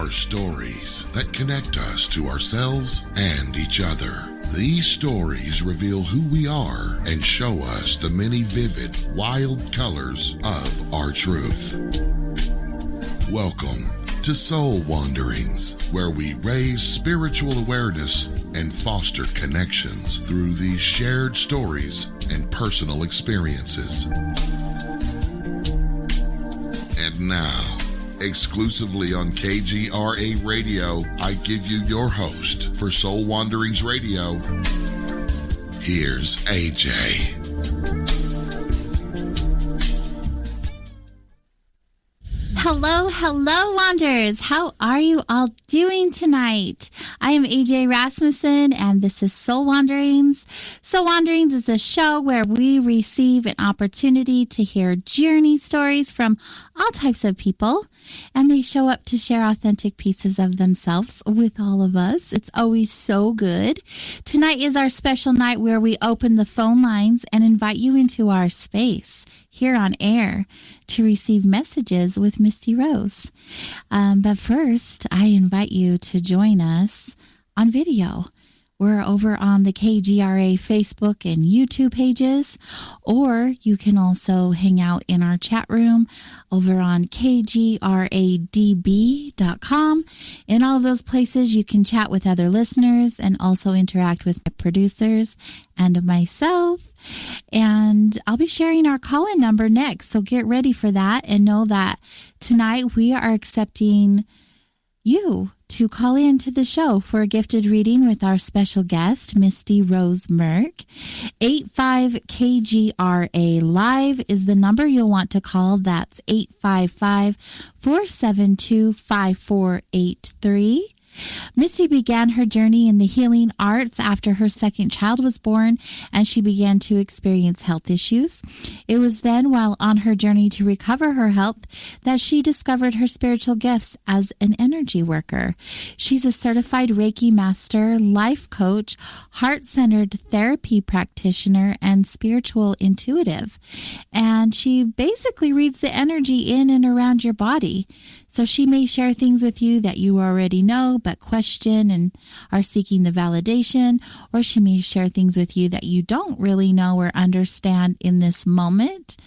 are stories that connect us to ourselves and each other. These stories reveal who we are and show us the many vivid, wild colors of our truth. Welcome to Soul Wanderings, where we raise spiritual awareness and foster connections through these shared stories and personal experiences. And now, exclusively on KGRA Radio, I give you your host for Soul Wanderings Radio. Here's AJ. Hello, Wanderers. How are you all doing tonight? I am AJ Rasmussen, and this is Soul Wanderings. Soul Wanderings is a show where we receive an opportunity to hear journey stories from all types of people, and they show up to share authentic pieces of themselves with all of us. It's always so good. Tonight is our special night where we open the phone lines and invite you into our space here on air to receive messages with Misty Rose. But first, I invite you to join us on video. We're over on the KGRA Facebook and YouTube pages, or you can also hang out in our chat room over on kgradb.com. In all of those places, you can chat with other listeners and also interact with my producers and myself. And I'll be sharing our call-in number next, so get ready for that and know that tonight we are accepting you to call in to the show for a gifted reading with our special guest, Misty Rose Merck. 85KGRA Live is the number you'll want to call. That's 855-472-5483. Misty began her journey in the healing arts after her second child was born, and she began to experience health issues. It was then, while on her journey to recover her health, that she discovered her spiritual gifts as an energy worker. She's a certified Reiki master, life coach, heart-centered therapy practitioner, and spiritual intuitive. And she basically reads the energy in and around your body. So she may share things with you that you already know but question and are seeking the validation, or she may share things with you that you don't really know or understand in this moment.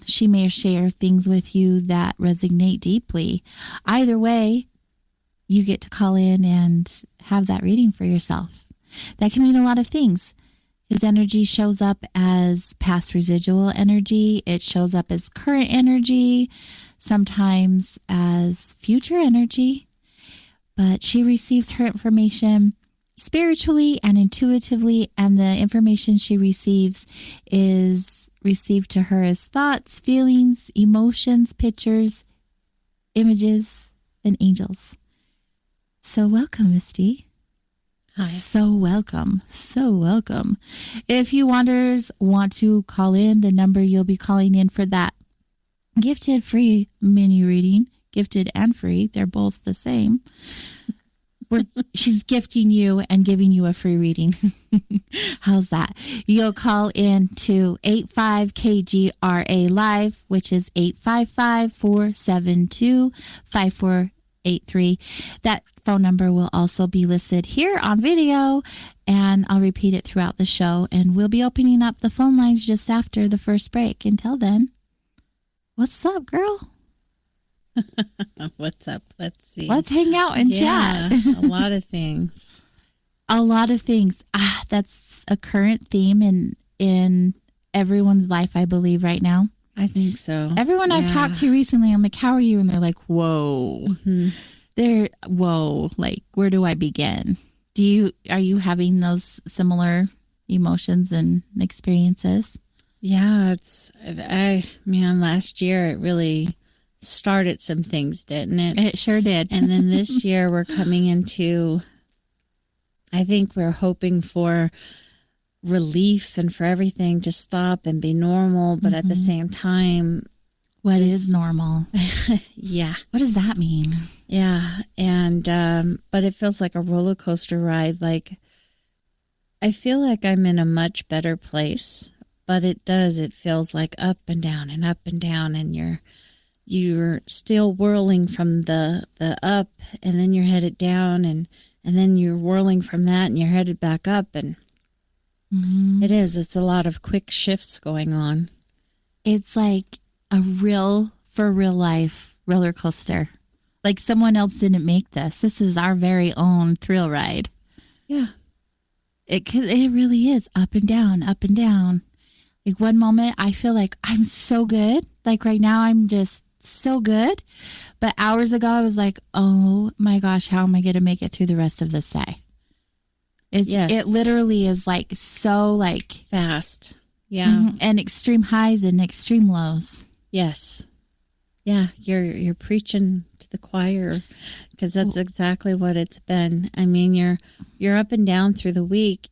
She may share things with you that resonate deeply. Either way, you get to call in and have that reading for yourself. That can mean a lot of things. His energy shows up as past residual energy. It shows up as current energy, sometimes as future energy. But she receives her information spiritually and intuitively, and the information she receives is received to her as thoughts, feelings, emotions, pictures, images, and angels. So welcome, Misty. Hi. So welcome. So welcome. If you Wanderers want to call in, the number you'll be calling in for that gifted free mini reading, gifted and free, they're both the same. She's gifting you and giving you a free reading. How's that? You'll call in to 85KGRA Live, which is 855-472-5483. That phone number will also be listed here on video, and I'll repeat it throughout the show. And we'll be opening up the phone lines just after the first break. Until then, what's up, girl? What's up? Let's see. Let's hang out and chat. A lot of things. A lot of things. That's a current theme in everyone's life, I believe, right now. I think so. Everyone I've talked to recently, I'm like, how are you? And they're like, whoa. Mm-hmm. Whoa, like, where do I begin? Are you having those similar emotions and experiences? Yeah, last year it really started some things, didn't it? It sure did. And then this year we're coming into, I think we're hoping for relief and for everything to stop and be normal, but at the same time, what is normal? Yeah. What does that mean? Yeah. And, but it feels like a roller coaster ride. Like, I feel like I'm in a much better place, but it feels like up and down and up and down, and you're you're still whirling from the up, and then you're headed down, and then you're whirling from that and you're headed back up. And it's a lot of quick shifts going on. It's like a for real life roller coaster. Like someone else didn't make this. This is our very own thrill ride. Yeah. It really is up and down, up and down. Like one moment I feel like I'm so good. Like right now I'm just so good. But hours ago I was like, oh my gosh, how am I going to make it through the rest of this day? It literally is like so like fast. Yeah. And extreme highs and extreme lows. Yes. Yeah, you're preaching to the choir, because that's exactly what it's been. I mean, you're up and down through the week,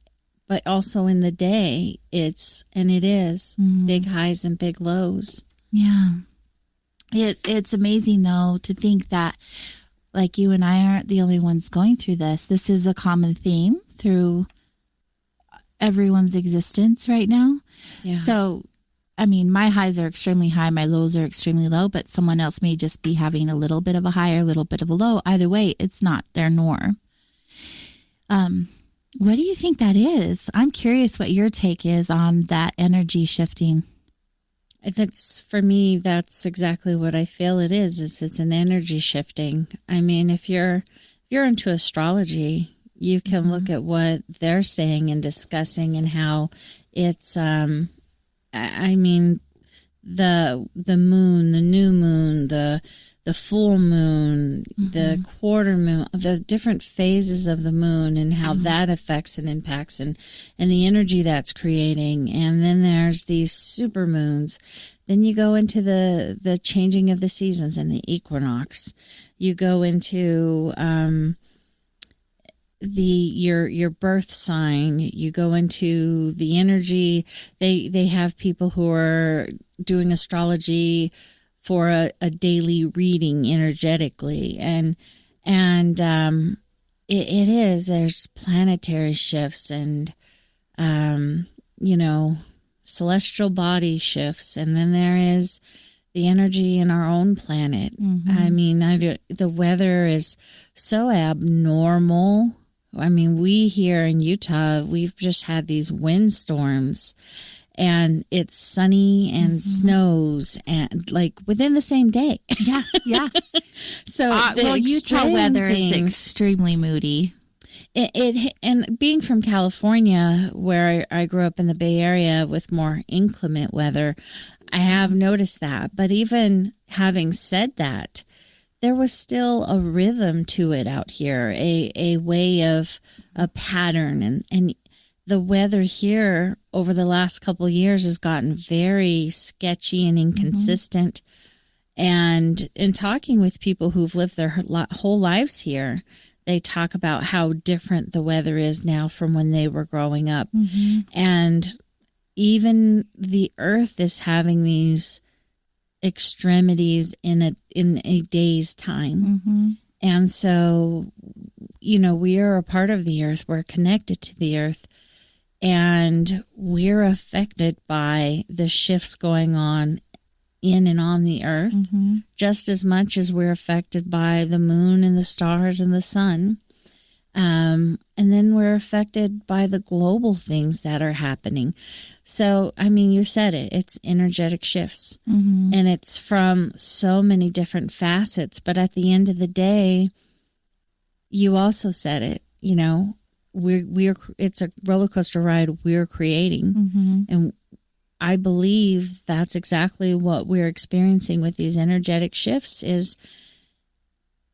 but also in the day, it is big highs and big lows. Yeah. It's amazing, though, to think that, like, you and I aren't the only ones going through this. This is a common theme through everyone's existence right now. Yeah. So, I mean, my highs are extremely high, my lows are extremely low, but someone else may just be having a little bit of a high or a little bit of a low. Either way, it's not their norm. What do you think that is? I'm curious what your take is on that energy shifting. For me, that's exactly what I feel it is it's an energy shifting. I mean, if you're into astrology, you can look at what they're saying and discussing and how it's, I mean, the moon, the new moon, the full moon, the quarter moon, the different phases of the moon and how that affects and impacts and the energy that's creating. And then there's these super moons. Then you go into the changing of the seasons and the equinox. You go into your birth sign. You go into the energy. They have people who are doing astrology for a daily reading energetically, and there's planetary shifts and celestial body shifts, and then there is the energy in our own planet. I mean, the weather is so abnormal. I mean, we here in Utah, we've just had these windstorms, and it's sunny and snows, and like within the same day. Yeah. So Utah weather is extremely moody. And being from California, where I grew up in the Bay Area with more inclement weather, I have noticed that. But even having said that, there was still a rhythm to it out here, a way of a pattern. And the weather here over the last couple of years has gotten very sketchy and inconsistent. And in talking with people who've lived their whole lives here, they talk about how different the weather is now from when they were growing up. And even the earth is having these extremities in a day's time. And so, we are a part of the earth. We're connected to the earth, and we're affected by the shifts going on in and on the earth, just as much as we're affected by the moon and the stars and the sun. And then we're affected by the global things that are happening. So, I mean, you said it, it's energetic shifts, and it's from so many different facets. But at the end of the day, you also said it, it's a roller coaster ride we're creating. And I believe that's exactly what we're experiencing with these energetic shifts. Is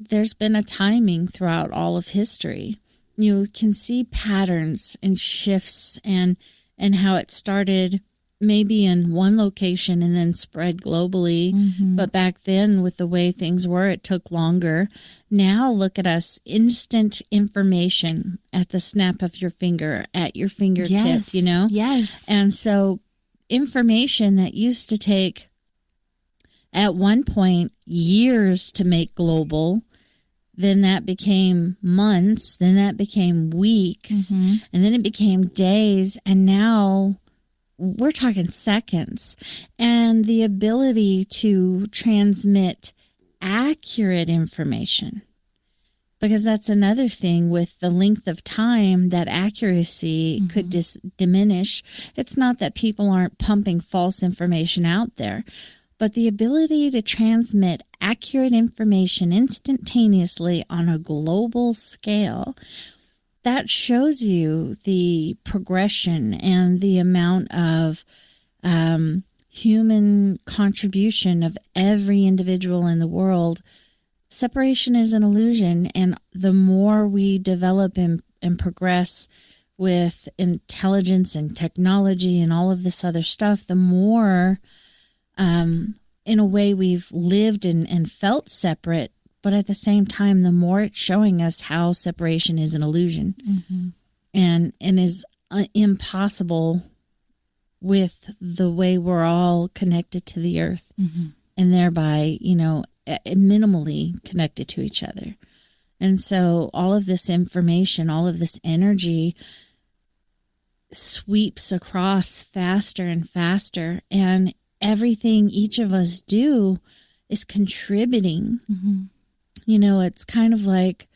there's been a timing throughout all of history. You can see patterns and shifts and how it started maybe in one location and then spread globally. But back then, with the way things were, it took longer. Now look at us, instant information at the snap of your finger, at your fingertip, Yes. And so information that used to take at one point years to make global, then that became months, then that became weeks, and then it became days, and now we're talking seconds, and the ability to transmit accurate information. Because that's another thing with the length of time that accuracy could diminish. It's not that people aren't pumping false information out there, but the ability to transmit accurate information instantaneously on a global scale, that shows you the progression and the amount of human contribution of every individual in the world. Separation is an illusion, and the more we develop and progress with intelligence and technology and all of this other stuff, the more, in a way, we've lived and felt separate, but at the same time, the more it's showing us how separation is an illusion and is impossible with the way we're all connected to the earth and thereby, minimally connected to each other. And so all of this information, all of this energy sweeps across faster and faster, and everything each of us do is contributing. It's kind of like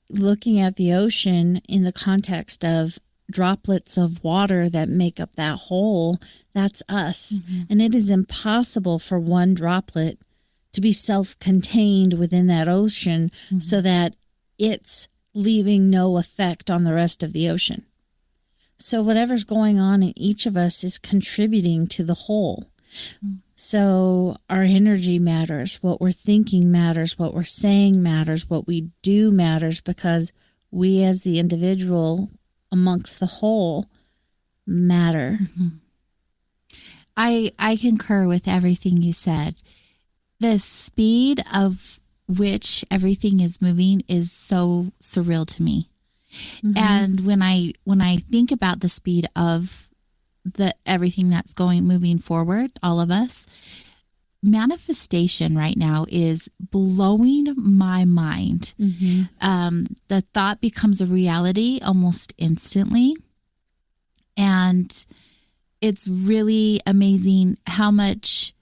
looking at the ocean in the context of droplets of water that make up that whole. That's us. And it is impossible for one droplet to be self-contained within that ocean so that it's leaving no effect on the rest of the ocean. So whatever's going on in each of us is contributing to the whole. So our energy matters, what we're thinking matters, what we're saying matters, what we do matters, because we as the individual amongst the whole matter. I concur with everything you said. The speed of which everything is moving is so surreal to me. And when I think about the speed of everything that's moving forward, all of us, manifestation right now is blowing my mind. The thought becomes a reality almost instantly. And it's really amazing how much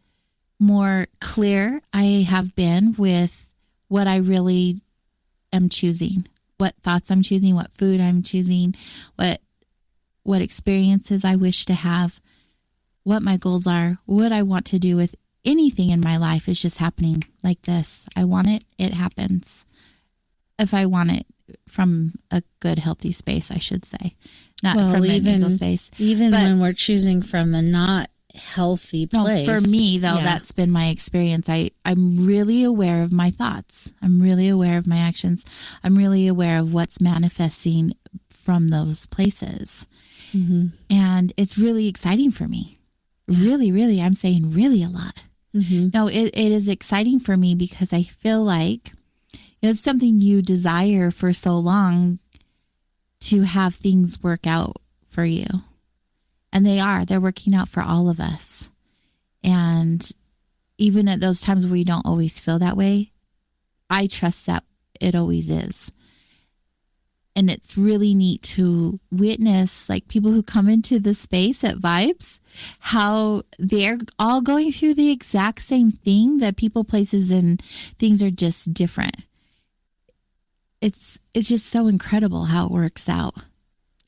more clear I have been with what I really am choosing, what thoughts I'm choosing, what food I'm choosing, what experiences I wish to have, what my goals are, what I want to do with anything in my life is just happening like this. I want it, it happens. If I want it from a good, healthy space, I should say, not from an ego space. Even when we're choosing from a not healthy place. No, for me, though, that's been my experience. I'm really aware of my thoughts. I'm really aware of my actions. I'm really aware of what's manifesting from those places. And it's really exciting for me. Really, really, I'm saying really a lot. No, it is exciting for me because I feel like it's something you desire for so long to have things work out for you. And they're working out for all of us. And even at those times where you don't always feel that way, I trust that it always is. And it's really neat to witness, like, people who come into the space at Vibes, how they're all going through the exact same thing, that people, places, and things are just different. It's just so incredible how it works out.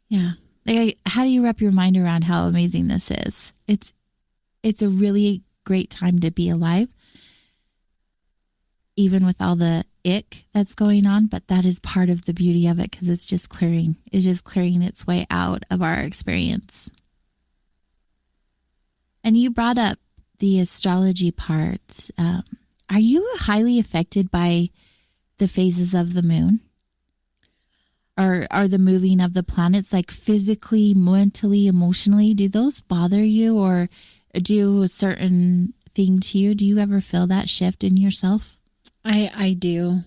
Yeah. Like, how do you wrap your mind around how amazing this is? It's a really great time to be alive, even with all the ick that's going on. But that is part of the beauty of it, because it's just clearing its way out of our experience. And you brought up the astrology part. Are you highly affected by the phases of the moon? Or are the moving of the planets, like, physically, mentally, emotionally? Do those bother you or do a certain thing to you? Do you ever feel that shift in yourself? I do.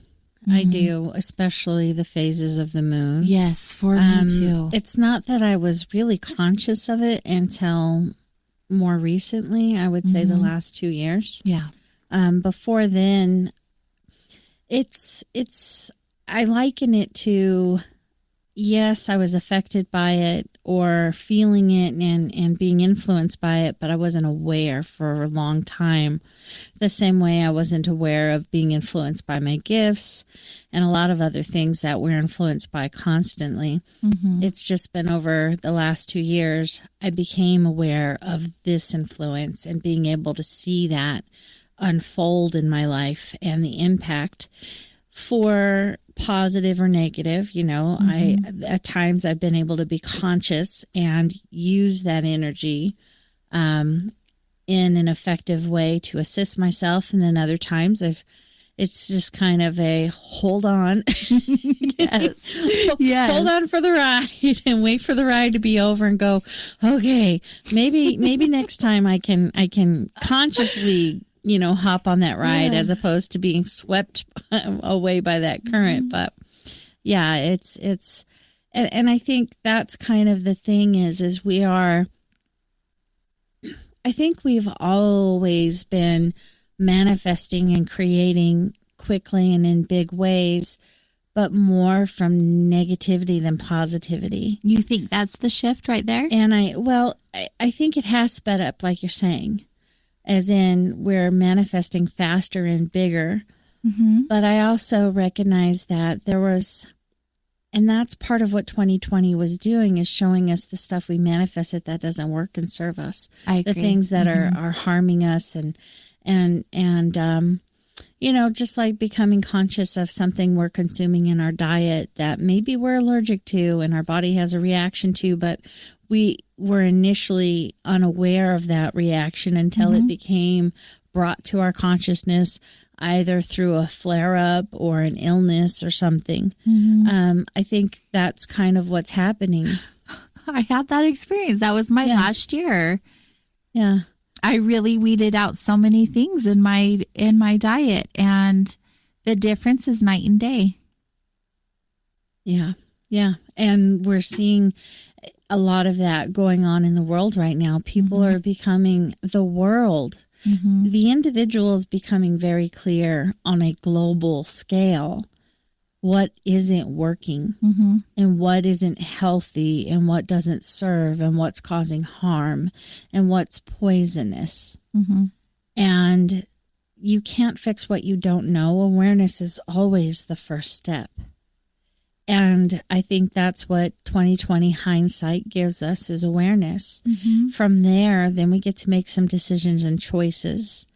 I do, especially the phases of the moon. Yes, for me too. It's not that I was really conscious of it until more recently, I would say the last 2 years. Yeah. Before then, I liken it to yes, I was affected by it or feeling it and being influenced by it, but I wasn't aware for a long time. The same way I wasn't aware of being influenced by my gifts and a lot of other things that we're influenced by constantly. It's just been over the last 2 years, I became aware of this influence and being able to see that unfold in my life and the impact for positive or negative. I at times I've been able to be conscious and use that energy in an effective way to assist myself, and then other times it's just kind of a hold on. Yes. Hold on for the ride and wait for the ride to be over and go, okay, maybe next time I can consciously hop on that ride as opposed to being swept away by that current. But yeah, it's and I think that's kind of the thing is I think we've always been manifesting and creating quickly and in big ways, but more from negativity than positivity. You think that's the shift right there? And I think it has sped up, like you're saying, as in we're manifesting faster and bigger. But I also recognize that there was, and that's part of what 2020 was doing, is showing us the stuff we manifested that doesn't work and serve us. I agree. The things that are harming us and just like becoming conscious of something we're consuming in our diet that maybe we're allergic to and our body has a reaction to, but we were initially unaware of that reaction until it became brought to our consciousness either through a flare-up or an illness or something. I think that's kind of what's happening. I had that experience. That was my last year. Yeah. I really weeded out so many things in my diet, and the difference is night and day. Yeah. Yeah. And we're seeing a lot of that going on in the world right now. People are becoming the world. The individual is becoming very clear on a global scale what isn't working and what isn't healthy and what doesn't serve and what's causing harm and what's poisonous. And you can't fix what you don't know. Awareness is always the first step. And I think that's what 2020 hindsight gives us, is awareness. From there, then we get to make some decisions and choices,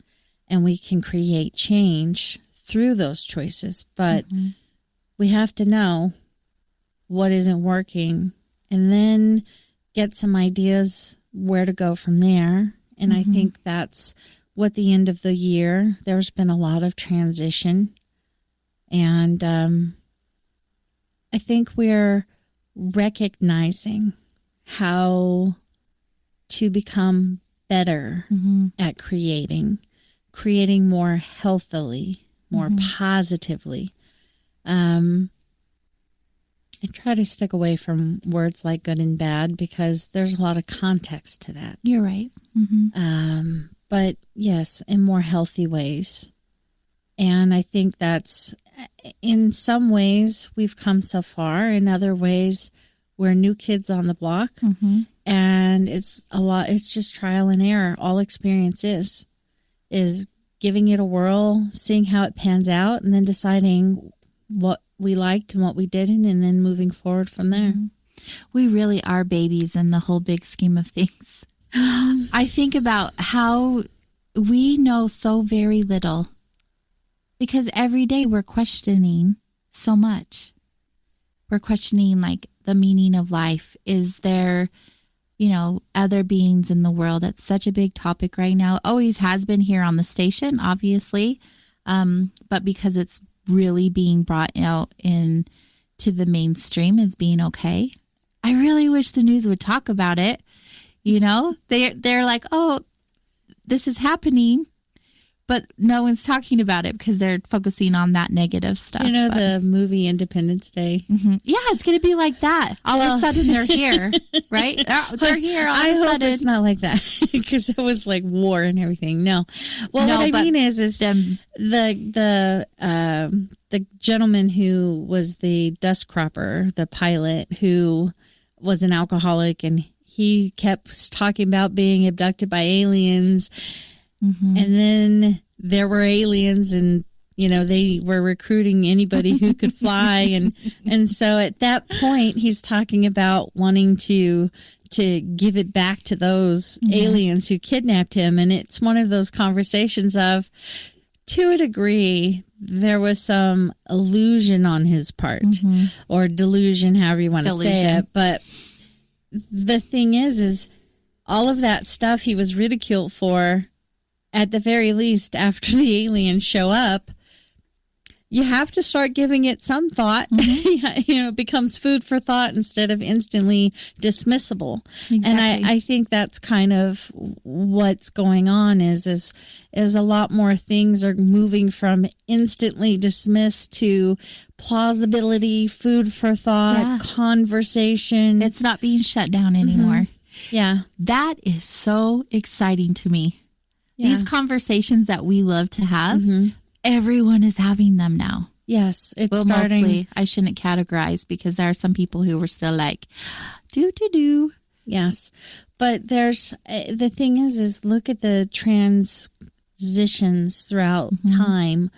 and we can create change through those choices. But we have to know what isn't working and then get some ideas where to go from there. And I think that's what the end of the year, there's been a lot of transition. And I think we're recognizing how to become better at creating more healthily, more positively. I try to stick away from words like good and bad because there's a lot of context to that. You're right. But yes, in more healthy ways. And I think that's, in some ways, we've come so far. In other ways, we're new kids on the block. And it's just trial and error. All experience is giving it a whirl, seeing how it pans out, and then deciding what we liked and what we didn't, and then moving forward from there. We really are babies in the whole big scheme of things. I think about how we know so very little because every day we're questioning so much. We're questioning like the meaning of life. Is there, other beings in the world? That's such a big topic right now. Always has been here on the station, obviously. But because it's really being brought out into the mainstream as being okay. I really wish the news would talk about it. They're like, oh, this is happening, but no one's talking about it because they're focusing on that negative stuff. You know, the movie Independence Day? Mm-hmm. Yeah, it's going to be like that. All of a sudden, they're here, right? They're here all of a sudden. I hope it's not like that because it was like war and everything. No. Well, no, what I mean is the gentleman who was the dust cropper, the pilot, who was an alcoholic, and he kept talking about being abducted by aliens. Mm-hmm. And then there were aliens, and they were recruiting anybody who could fly, and so at that point he's talking about wanting to give it back to those aliens who kidnapped him. And it's one of those conversations of, to a degree, there was some illusion on his part, or delusion, however you want to say it. But the thing is all of that stuff he was ridiculed for, at the very least, after the aliens show up, you have to start giving it some thought. It becomes food for thought instead of instantly dismissible. Exactly. And I think that's kind of what's going on is a lot more things are moving from instantly dismissed to plausibility, food for thought, conversation. It's not being shut down anymore. Yeah. That is so exciting to me. Yeah. These conversations that we love to have, everyone is having them now. Yes, it's starting. Mostly, I shouldn't categorize because there are some people who were still like, do. Yes, but there's the thing is look at the transitions throughout time.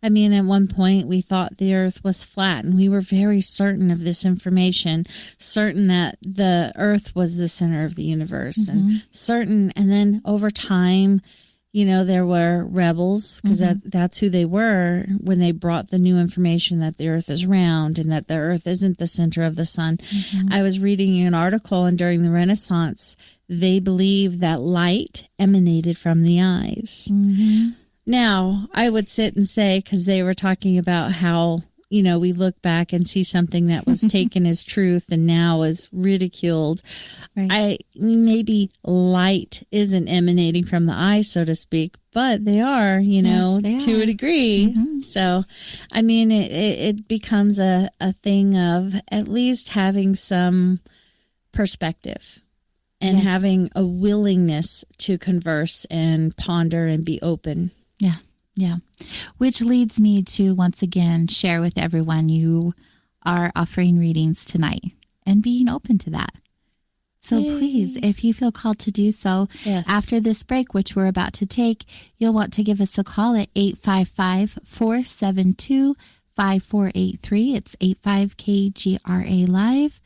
I mean, at one point we thought the earth was flat, and we were very certain of this information, certain that the earth was the center of the universe, and then over time, there were rebels, because that's who they were when they brought the new information that the earth is round and that the earth isn't the center of the sun. I was reading an article, and during the Renaissance, they believed that light emanated from the eyes. Now, I would sit and say, because they were talking about how, we look back and see something that was taken as truth and now is ridiculed. Right. Maybe light isn't emanating from the eye, so to speak, but they are, to a degree. So, I mean, it becomes a thing of at least having some perspective and having a willingness to converse and ponder and be open. Yeah. Which leads me to once again share with everyone you are offering readings tonight and being open to that. So please, if you feel called to do so, after this break, which we're about to take, you'll want to give us a call at 855-472-5483. It's 85KGRA Live.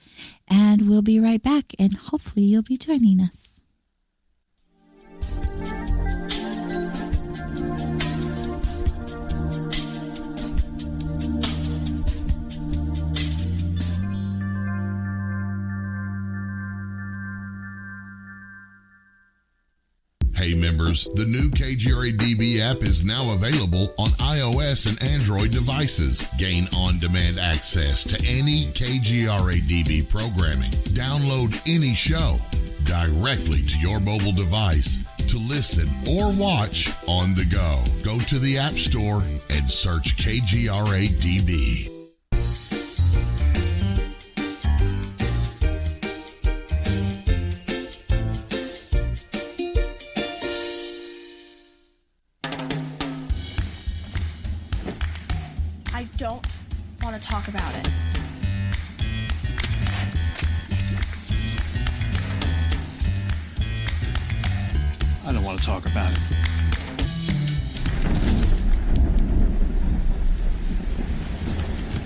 And we'll be right back, and hopefully you'll be joining us. Hey members, the new KGRA DB app is now available on iOS and Android devices. Gain on-demand access to any KGRA DB programming. Download any show directly to your mobile device to listen or watch on the go. Go to the App Store and search KGRA DB. I don't want to talk about it. I don't want to talk about it.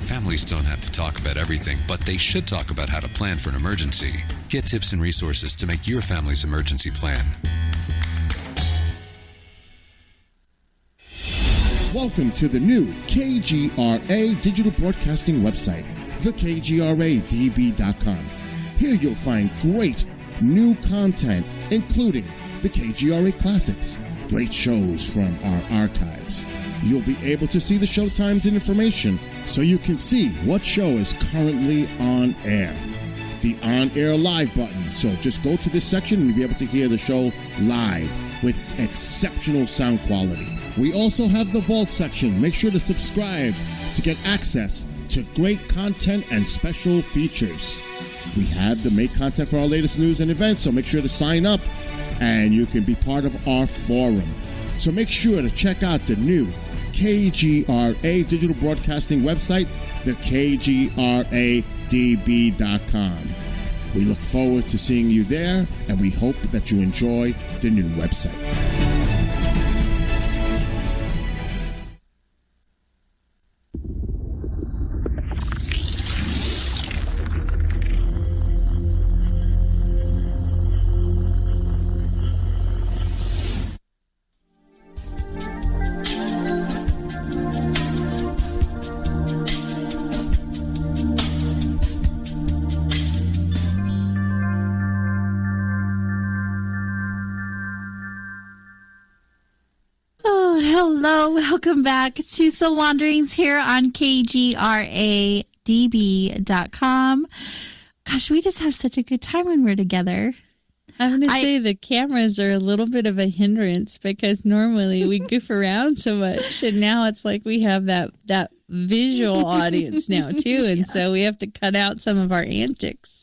Families don't have to talk about everything, but they should talk about how to plan for an emergency. Get tips and resources to make your family's emergency plan. Welcome to the new KGRA digital broadcasting website, thekgradb.com. Here you'll find great new content, including the KGRA Classics, great shows from our archives. You'll be able to see the show times and information so you can see what show is currently on air. The on-air live button, so just go to this section and you'll be able to hear the show live. with exceptional sound quality. We also have the Vault section. Make sure to subscribe to get access to great content and special features. We have the make content for our latest news and events, so make sure to sign up and you can be part of our forum. So make sure to check out the new KGRA digital broadcasting website, the KGRADB.com. We look forward to seeing you there, and we hope that you enjoy the new website. Hello, welcome back to Soul Wanderings here on KGRADB.com. Gosh, we just have such a good time when we're together. I'm going to say the cameras are a little bit of a hindrance because normally we goof around so much, and now it's like we have that visual audience now too, and so we have to cut out some of our antics.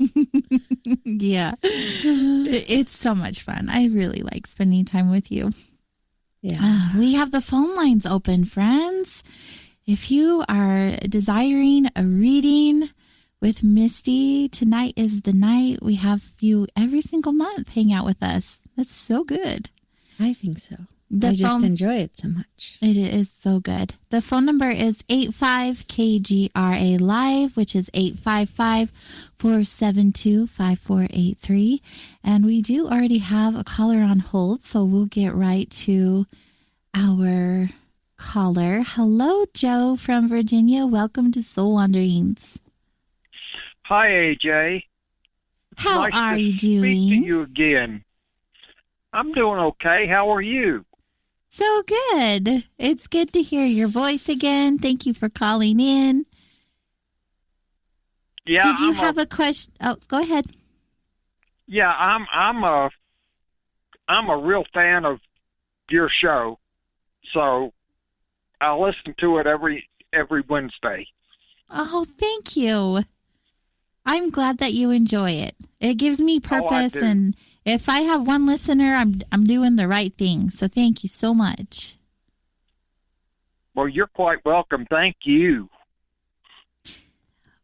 Yeah, it's so much fun. I really like spending time with you. Yeah. We have the phone lines open, friends. If you are desiring a reading with Misty, tonight is the night. We have you every single month hang out with us. That's so good. I think so. I just enjoy it so much. It is so good. The phone number is 85KGRA Live, which is 855-472-5483. And we do already have a caller on hold, so we'll get right to our caller. Hello, Joe from Virginia. Welcome to Soul Wanderings. Hi, AJ. How nice are to you doing? Speak to you again. I'm doing okay. How are you? So good. It's good to hear your voice again. Thank you for calling in. Yeah. Did you have a question? Oh, go ahead. Yeah, I'm a real fan of your show, so I listen to it every Wednesday. Oh, thank you. I'm glad that you enjoy it. It gives me purpose, and if I have one listener, I'm doing the right thing. So thank you so much. Well, you're quite welcome. Thank you.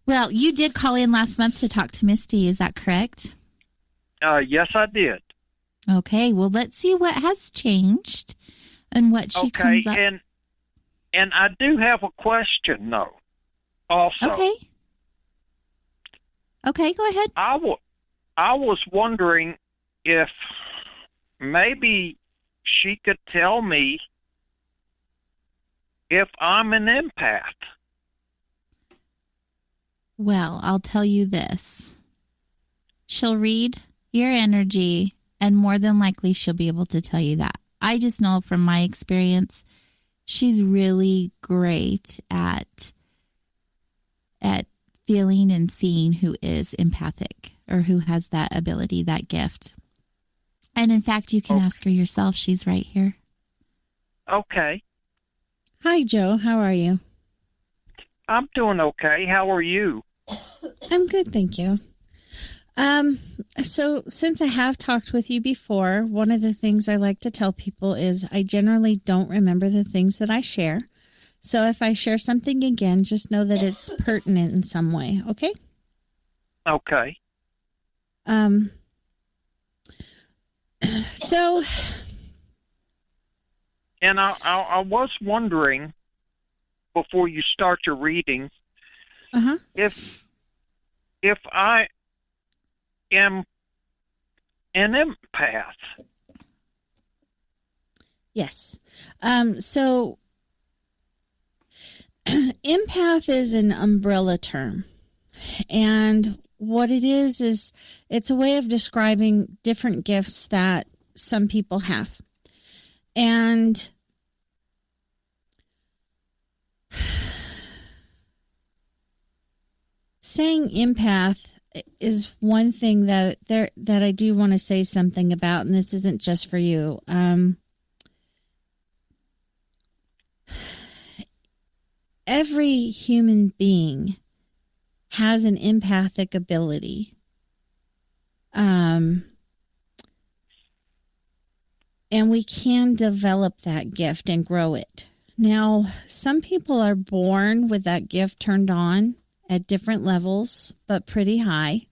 Well, you did call in last month to talk to Misty. Is that correct? Yes, I did. Okay. Well, let's see what has changed and what she comes up. And I do have a question, though. Also. Okay, go ahead. I was wondering if maybe she could tell me if I'm an empath. Well, I'll tell you this. She'll read your energy, and more than likely she'll be able to tell you that. I just know from my experience, she's really great at feeling and seeing who is empathic or who has that ability, that gift. And in fact, you can ask her yourself. She's right here. Okay. Hi, Joe. How are you? I'm doing okay. How are you? I'm good, thank you. So since I have talked with you before, one of the things I like to tell people is I generally don't remember the things that I share. So if I share something again, just know that it's pertinent in some way, okay? Okay. So... And I was wondering, before you start your reading, if I am an empath. Yes. So empath is an umbrella term. And what it is it's a way of describing different gifts that some people have. And saying empath is one thing that I do want to say something about, and this isn't just for you. Every human being has an empathic ability. And we can develop that gift and grow it. Now, some people are born with that gift turned on at different levels, but pretty high.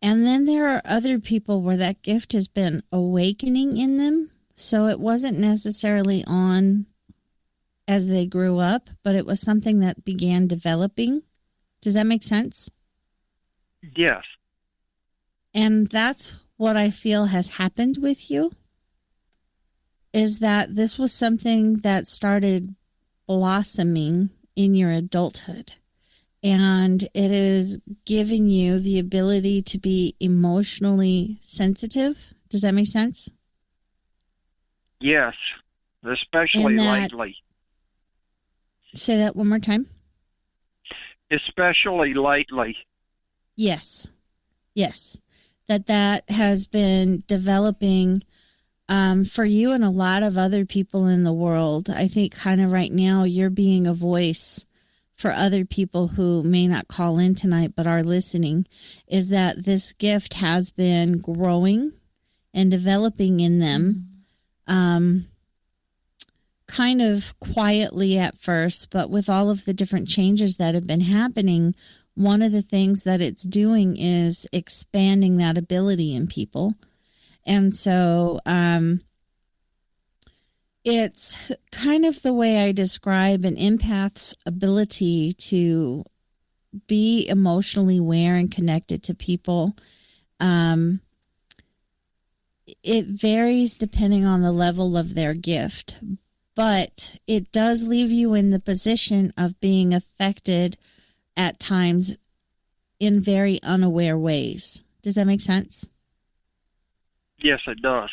And then there are other people where that gift has been awakening in them. So it wasn't necessarily on as they grew up, but it was something that began developing. Does that make sense? Yes. And that's what I feel has happened with you, is that this was something that started blossoming in your adulthood. And it is giving you the ability to be emotionally sensitive. Does that make sense? Yes, especially lately. Say that one more time. Especially lately. Yes. Yes. That has been developing for you and a lot of other people in the world. I think kind of right now you're being a voice for other people who may not call in tonight but are listening, is that this gift has been growing and developing in them, kind of quietly at first, but with all of the different changes that have been happening, one of the things that it's doing is expanding that ability in people. And so it's kind of the way I describe an empath's ability to be emotionally aware and connected to people. It varies depending on the level of their gift, but it does leave you in the position of being affected at times in very unaware ways. Does that make sense? Yes, it does.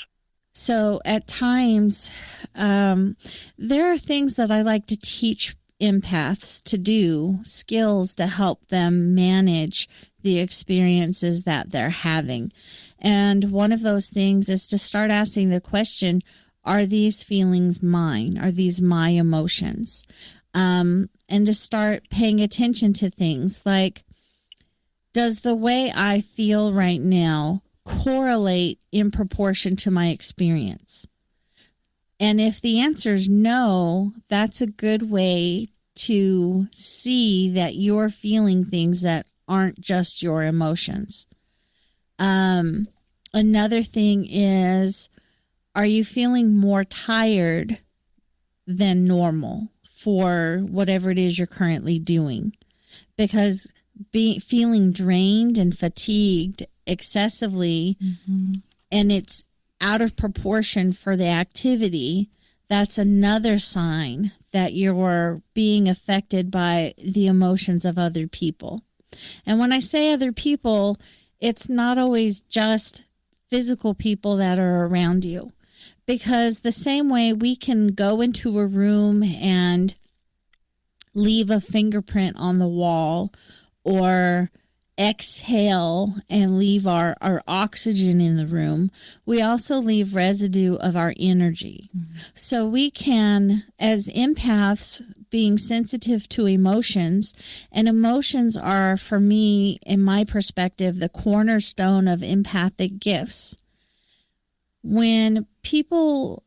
So at times, there are things that I like to teach empaths to do, skills to help them manage the experiences that they're having. And one of those things is to start asking the question, are these feelings mine? Are these my emotions? And to start paying attention to things like, does the way I feel right now correlate in proportion to my experience? And if the answer is no, that's a good way to see that you're feeling things that aren't just your emotions. Another thing is, are you feeling more tired than normal for whatever it is you're currently doing? Because feeling drained and fatigued excessively, and it's out of proportion for the activity, that's another sign that you're being affected by the emotions of other people. And when I say other people, it's not always just physical people that are around you, because the same way we can go into a room and leave a fingerprint on the wall, or exhale and leave our oxygen in the room, we also leave residue of our energy. So we can, as empaths, being sensitive to emotions, and emotions are, for me, in my perspective, the cornerstone of empathic gifts. When people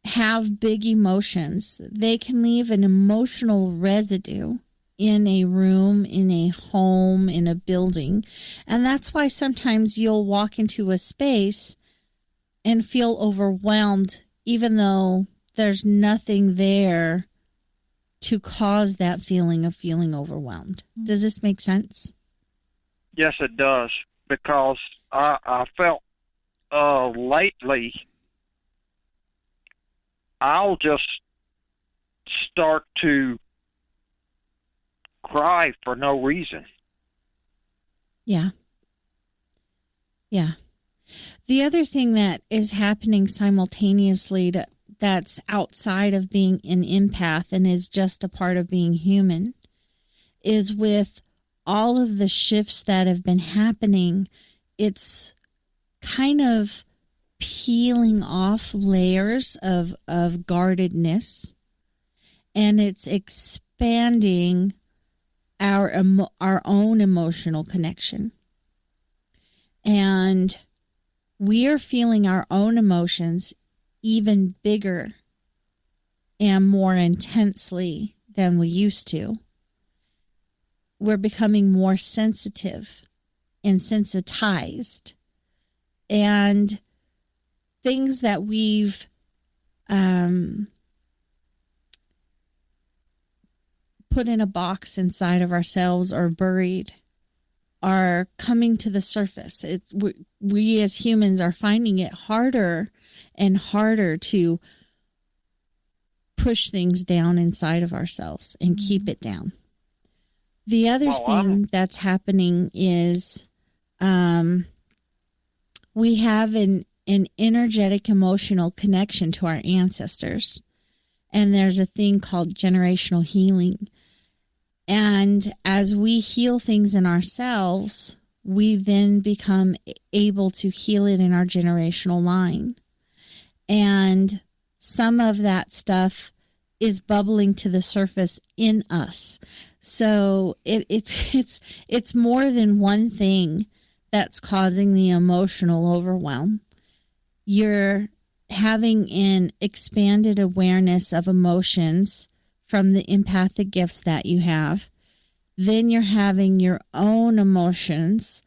have big emotions, they can leave an emotional residue in a room, in a home, in a building. And that's why sometimes you'll walk into a space and feel overwhelmed, even though there's nothing there to cause that feeling of feeling overwhelmed. Does this make sense? Yes, it does. Because I felt lately, I'll just start to cry for no reason. Yeah. The other thing that is happening simultaneously that's outside of being an empath and is just a part of being human is with all of the shifts that have been happening, it's kind of peeling off layers of guardedness, and it's expanding our own emotional connection. And we are feeling our own emotions even bigger and more intensely than we used to. We're becoming more sensitive and sensitized. And things that we've put in a box inside of ourselves or buried are coming to the surface. We as humans are finding it harder and harder to push things down inside of ourselves and keep it down. The other thing that's happening is we have an energetic emotional connection to our ancestors. And there's a thing called generational healing. And as we heal things in ourselves, we then become able to heal it in our generational line. And some of that stuff is bubbling to the surface in us. So it's more than one thing that's causing the emotional overwhelm. You're having an expanded awareness of emotions from the empathic gifts that you have. Then you're having your own emotions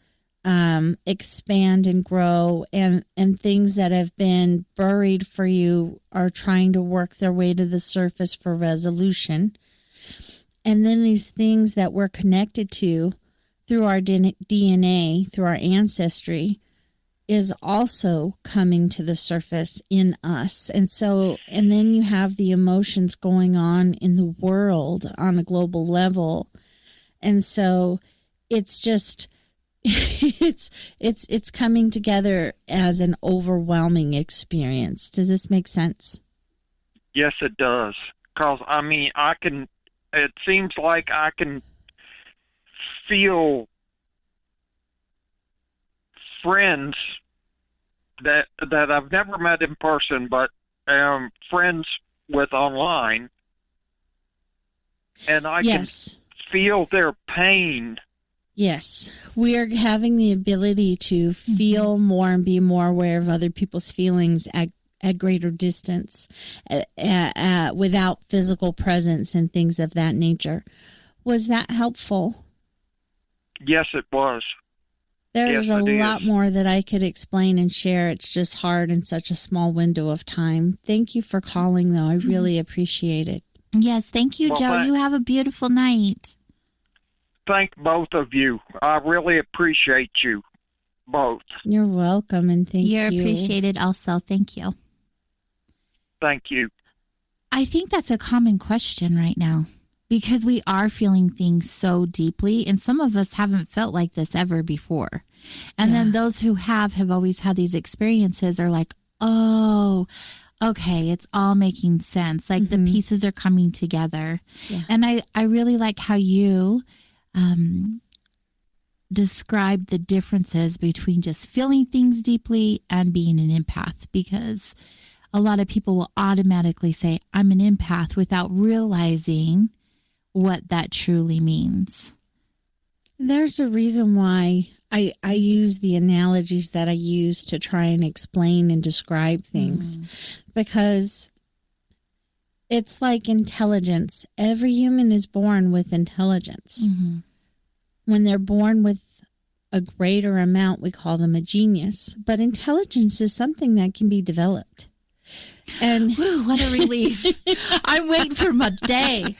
expand and grow, and things that have been buried for you are trying to work their way to the surface for resolution. And then these things that we're connected to through our DNA, through our ancestry, is also coming to the surface in us. And then you have the emotions going on in the world on a global level. And so it's just, it's coming together as an overwhelming experience. Does this make sense? Yes, it does. Because, it seems like I can feel friends that I've never met in person, but friends with online, and I can feel their pain. Yes, we are having the ability to feel more and be more aware of other people's feelings at greater distance, without physical presence and things of that nature. Was that helpful? Yes, it was. There's a lot more that I could explain and share. It's just hard in such a small window of time. Thank you for calling, though. I really appreciate it. Yes, thank you, Joe. You have a beautiful night. Thank both of you. I really appreciate you both. You're welcome, and thank you. You're appreciated also. Thank you. Thank you. I think that's a common question right now, because we are feeling things so deeply, and some of us haven't felt like this ever before. And then those who have always had these experiences are like, oh, okay, it's all making sense. Like the pieces are coming together. Yeah. And I really like how you describe the differences between just feeling things deeply and being an empath, because a lot of people will automatically say, I'm an empath, without realizing what that truly means. There's a reason why I use the analogies that I use to try and explain and describe things, because it's like intelligence. Every human is born with intelligence. When they're born with a greater amount, we call them a genius. But intelligence is something that can be developed. And whew, what a relief. I'm waiting for my day.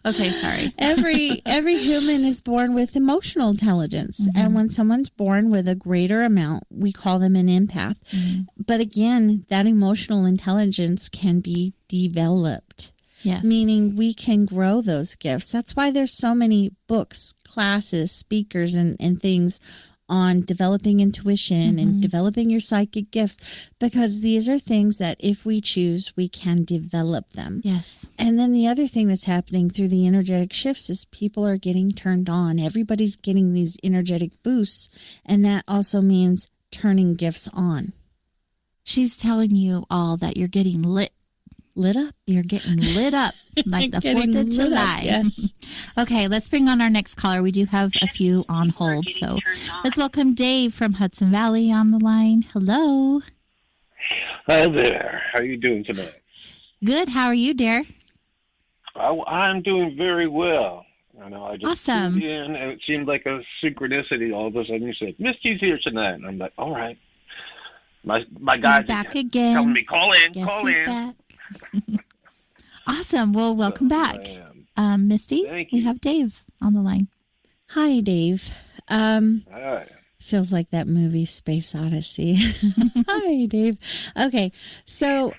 Okay, sorry. Every human is born with emotional intelligence. And when someone's born with a greater amount, we call them an empath. But again, that emotional intelligence can be developed. Yes. Meaning we can grow those gifts. That's why there's so many books, classes, speakers, and things on developing intuition and developing your psychic gifts, because these are things that if we choose, we can develop them. Yes. And then the other thing that's happening through the energetic shifts is people are getting turned on. Everybody's getting these energetic boosts, and that also means turning gifts on. She's telling you all that you're getting lit up. You're getting lit up like the 4th of July. Yes. Okay, let's bring on our next caller. We do have a few on hold. So let's welcome Dave from Hudson Valley on the line. Hello. Hi there. How are you doing tonight? Good. How are you, dear? I'm doing very well. I know I just Awesome. tuned in, and it seemed like a synchronicity. All of a sudden, you said Misty's here tonight, and I'm like, all right. My guys He's back again. telling me call in, Guess call who's in. back? Awesome. Well, welcome back, Misty. Thank We you. have Dave on the line. Hi, Dave. Hi. Feels like that movie Space Odyssey. Hi, Dave. Okay, so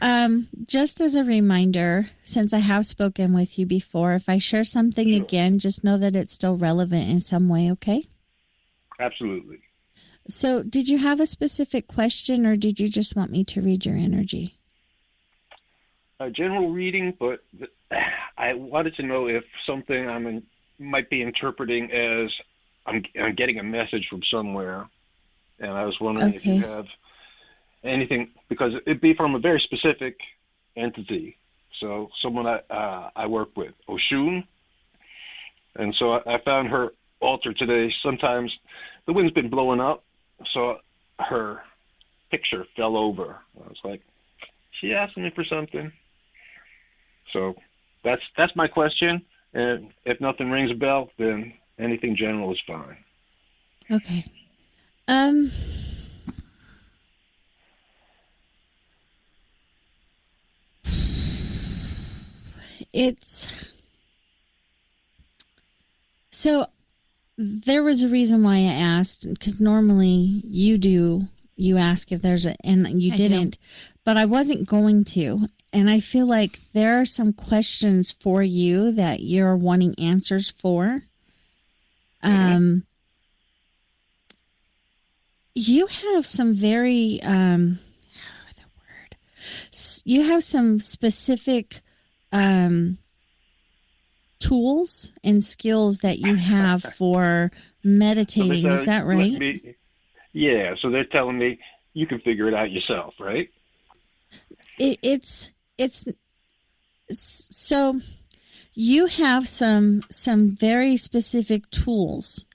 just as a reminder, since I have spoken with you before, if I share something again, just know that it's still relevant in some way, okay? Absolutely. So did you have a specific question, or did you just want me to read your energy? A general reading, but I wanted to know if something might be interpreting as I'm getting a message from somewhere, and I was wondering if you have anything, because it'd be from a very specific entity. So someone I work with, Oshun, and so I found her altar today. Sometimes the wind's been blowing up, so her picture fell over. I was like, she asked me for something. So that's my question, and if nothing rings a bell, then anything general is fine. Okay. So there was a reason why I asked, because normally you ask if there's and you didn't, but I wasn't going to. And I feel like there are some questions for you that you're wanting answers for. You have some very, you have some specific tools and skills that you have for meditating. So Is that right? Yeah, so they're telling me you can figure it out yourself, right? It's so you have some very specific tools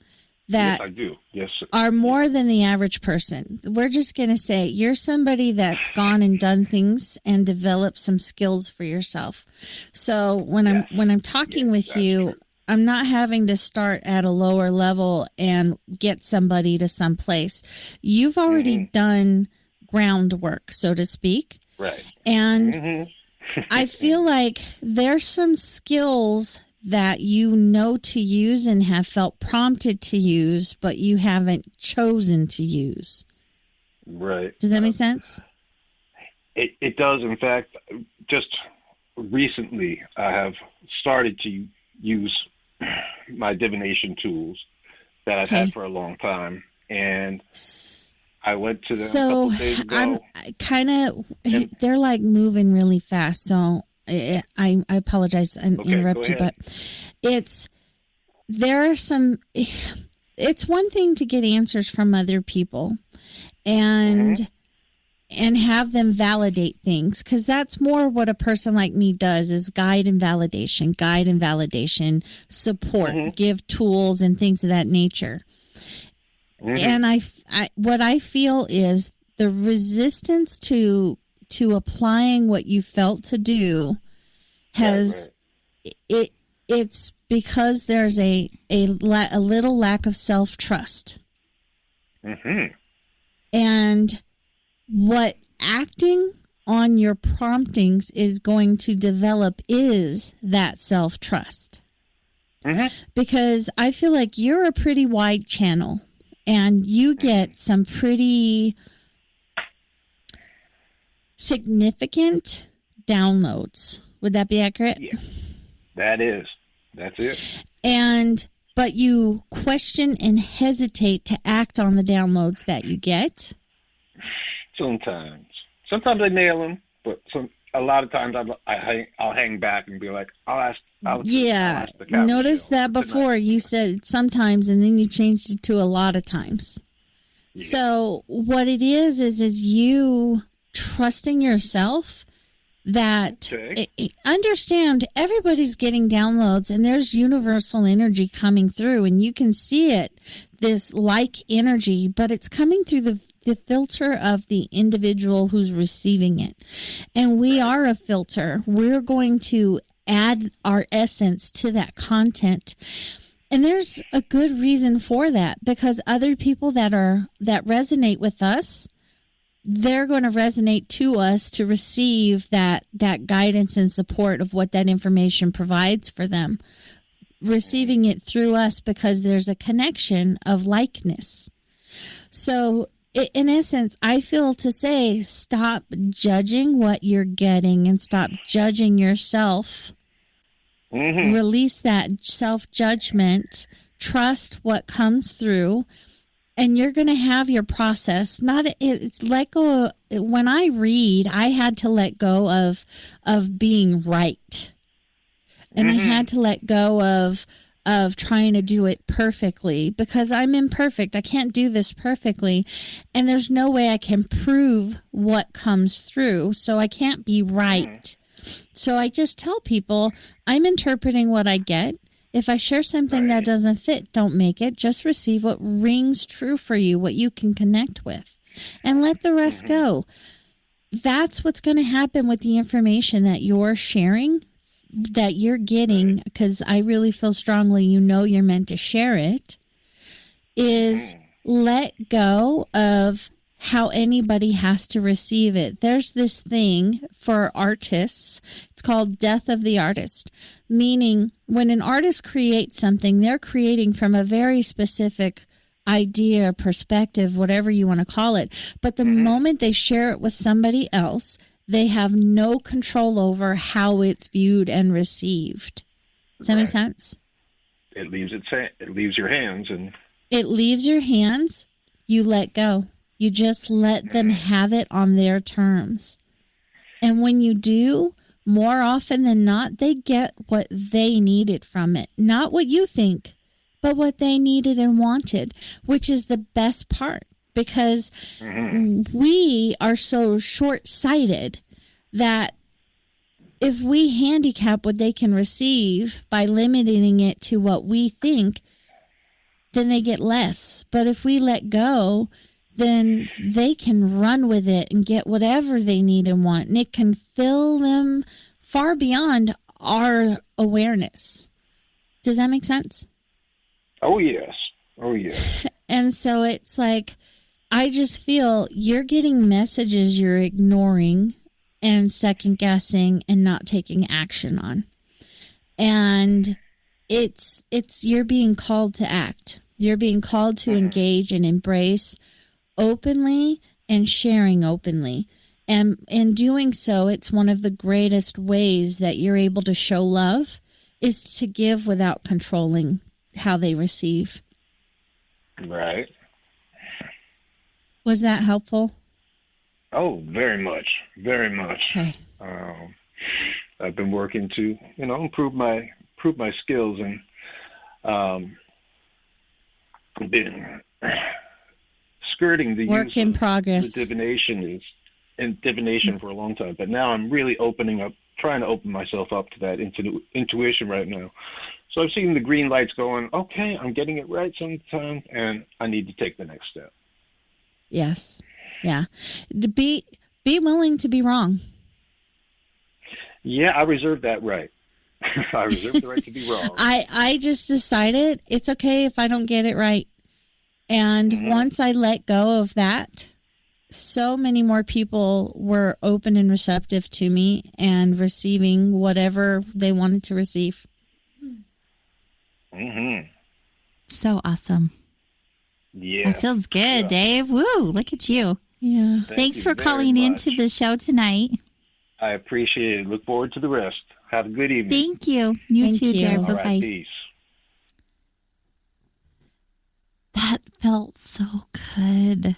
that Yes, I do. Yes, sir. are more than the average person. We're just going to say you're somebody that's gone and done things and developed some skills for yourself. So when I'm talking with you, I'm not having to start at a lower level and get somebody to some place. You've already done groundwork, so to speak. Right. And I feel like there's some skills that you know to use and have felt prompted to use, but you haven't chosen to use. Right. Does that make sense? It does. In fact, just recently I have started to use my divination tools that I've had for a long time, and I went to them a couple days ago. I'm kind of, they're like moving really fast. So I apologize and interrupt you, but it's one thing to get answers from other people and have them validate things, because that's more what a person like me does, is guide and validation, support, give tools and things of that nature. And I what I feel is the resistance to applying what you felt to do has it's because there's a little lack of self-trust. And what acting on your promptings is going to develop is that self-trust. Because I feel like you're a pretty wide channel and you get some pretty significant downloads. Would that be accurate? Yeah, that's it. And but you question and hesitate to act on the downloads that you get? Sometimes I nail them, but a lot of times I'll hang back and be like, I'll ask the captain Notice show that before tonight. you said sometimes, and then you changed it to a lot of times. Yeah. So what it is you trusting yourself that understand everybody's getting downloads and there's universal energy coming through and you can see it, this like energy, but it's coming through the filter of the individual who's receiving it. And we are a filter. We're going to add our essence to that content. And there's a good reason for that, because other people that resonate with us, they're going to resonate to us to receive that guidance and support of what that information provides for them, receiving it through us because there's a connection of likeness. So in essence, I feel to say, stop judging what you're getting and stop judging yourself. Mm-hmm. Release that self-judgment, trust what comes through, and you're going to have your process. It's let go. When I read, I had to let go of being right. And I had to let go of trying to do it perfectly, because I'm imperfect. I can't do this perfectly. And there's no way I can prove what comes through. So I can't be right. So I just tell people I'm interpreting what I get. If I share something that doesn't fit, don't make it. Just receive what rings true for you, what you can connect with, and let the rest go. That's what's going to happen with the information that you're sharing, that you're getting, because I really feel strongly you're meant to share it, is let go of how anybody has to receive it. There's this thing for artists. It's called death of the artist, meaning when an artist creates something, they're creating from a very specific idea, perspective, whatever you want to call it. But the moment they share it with somebody else, they have no control over how it's viewed and received. Does that make sense? It leaves your hands, and it leaves your hands. You let go. You just let them have it on their terms. And when you do, more often than not, they get what they needed from it. Not what you think, but what they needed and wanted, which is the best part, because we are so short-sighted that if we handicap what they can receive by limiting it to what we think, then they get less. But if we let go, then they can run with it and get whatever they need and want. And it can fill them far beyond our awareness. Does that make sense? Oh, yes. Oh, yes. And so it's like, I just feel you're getting messages you're ignoring and second guessing and not taking action on. And it's you're being called to act. You're being called to engage and embrace openly and sharing openly. And in doing so, it's one of the greatest ways that you're able to show love is to give without controlling how they receive. Right. Was that helpful? Oh, very much. Very much. Okay. I've been working to, improve my skills, and been skirting the work use in of progress. The divination for a long time, but now I'm really trying to open myself up to that intuition right now. So I've seen the green lights going, okay, I'm getting it right sometime, and I need to take the next step. Yes. Yeah. Be willing to be wrong. Yeah, I reserve that right. I reserve the right to be wrong. I just decided it's okay if I don't get it right. And once I let go of that, so many more people were open and receptive to me and receiving whatever they wanted to receive. So awesome. Yeah. That feels good, Dave. Woo, look at you. Yeah. Thanks for calling into the show tonight. I appreciate it. Look forward to the rest. Have a good evening. Thank you. You Thank too, you. dear. All Bye-bye. right, peace. That felt so good.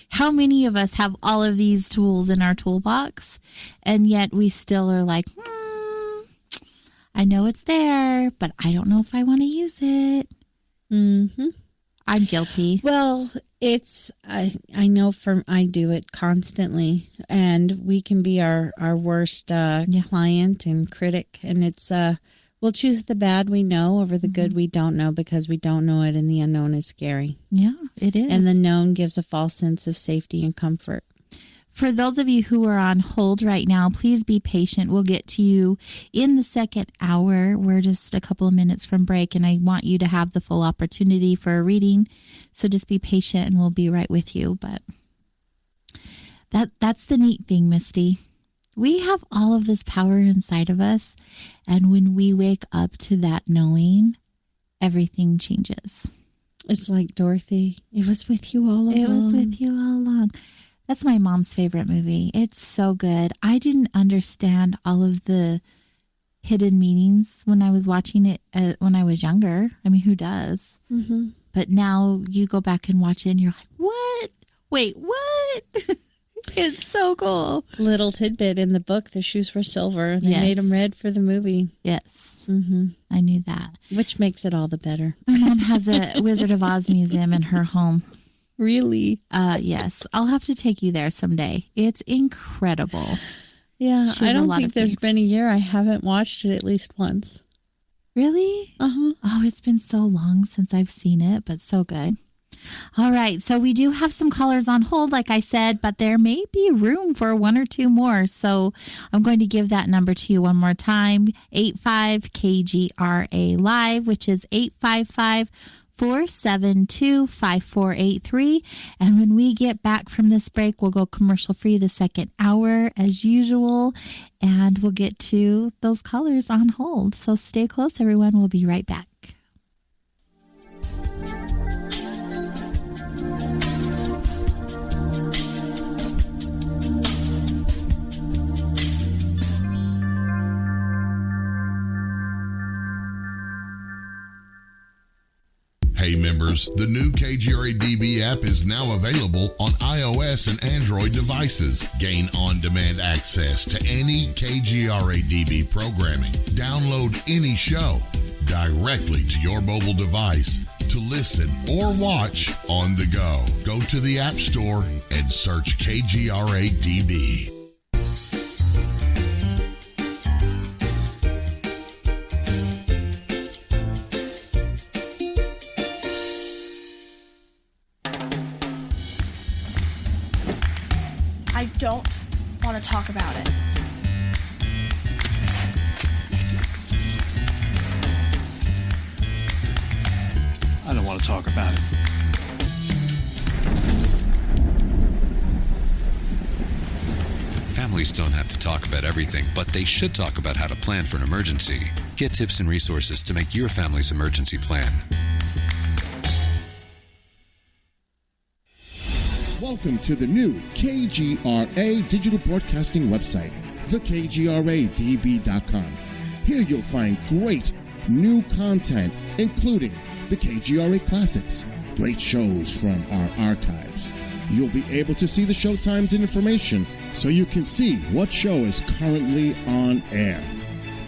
How many of us have all of these tools in our toolbox, and yet we still are like, I know it's there, but I don't know if I want to use it. Mm-hmm. I'm guilty. Well, I know I do it constantly, and we can be our worst client and critic, and it's we'll choose the bad we know over the good we don't know because we don't know it, and the unknown is scary. Yeah, it is. And the known gives a false sense of safety and comfort. For those of you who are on hold right now, please be patient. We'll get to you in the second hour. We're just a couple of minutes from break, and I want you to have the full opportunity for a reading. So just be patient, and we'll be right with you. But that's the neat thing, Misty. We have all of this power inside of us, and when we wake up to that knowing, everything changes. It's like Dorothy. It was with you all along. It was with you all along. That's my mom's favorite movie. It's so good. I didn't understand all of the hidden meanings when I was watching it when I was younger. I mean, who does? Mm-hmm. But now you go back and watch it and you're like, what? Wait, what? It's so cool. Little tidbit in the book, the shoes were silver. They Yes. made them red for the movie. Yes. Mm-hmm. I knew that. Which makes it all the better. My mom has a Wizard of Oz museum in her home. Really? Yes. I'll have to take you there someday. It's incredible. Yeah, She has I a don't lot think of there's things. been a year I haven't watched it at least once. Really? Uh-huh. Oh, it's been so long since I've seen it, but so good. All right. So we do have some callers on hold, like I said, but there may be room for one or two more. So I'm going to give that number to you one more time. 85-KGRA Live, which is 855-472-5483. And when we get back from this break, we'll go commercial free the second hour as usual. And we'll get to those callers on hold. So stay close, everyone. We'll be right back. Hey members, the new KGRA DB app is now available on iOS and Android devices. Gain on-demand access to any KGRA DB programming. Download any show directly to your mobile device to listen or watch on the go. Go to the App Store and search KGRA DB. I don't want to talk about it. I don't want to talk about it. Families don't have to talk about everything, but they should talk about how to plan for an emergency. Get tips and resources to make your family's emergency plan. Welcome to the new KGRA digital broadcasting website, thekgradb.com. Here you'll find great new content, including the KGRA Classics, great shows from our archives. You'll be able to see the show times and information so you can see what show is currently on air.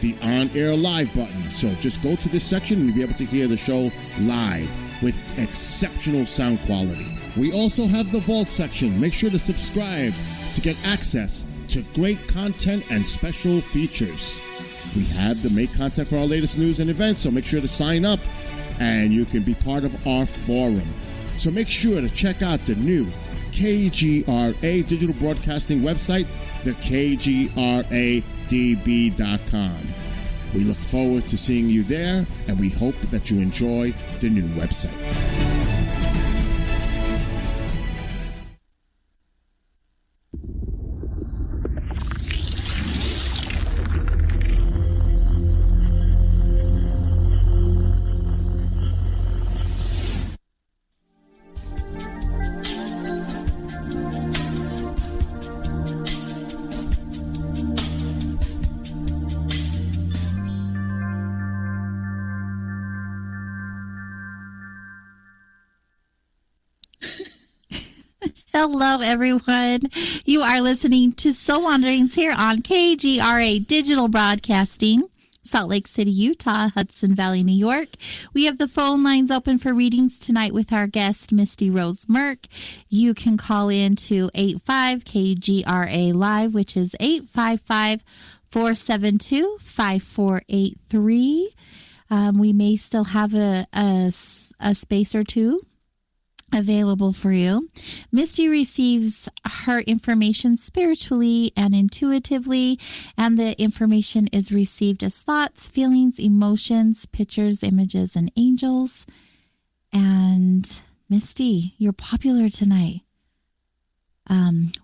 The on-air live button. So just go to this section and you'll be able to hear the show live with exceptional sound quality. We also have the Vault section. Make sure to subscribe to get access to great content and special features. We have the make content for our latest news and events, so make sure to sign up and you can be part of our forum. So make sure to check out the new KGRA digital broadcasting website, thekgradb.com. We look forward to seeing you there, and we hope that you enjoy the new website. Hello, everyone. You are listening to Soul Wanderings here on KGRA Digital Broadcasting, Salt Lake City, Utah, Hudson Valley, New York. We have the phone lines open for readings tonight with our guest, Misty Rose Merck. You can call in to 85-KGRA Live, which is 855-472-5483. We may still have a space or two available for you. Misty receives her information spiritually and intuitively, and the information is received as thoughts, feelings, emotions, pictures, images, and angels. And Misty, you're popular tonight.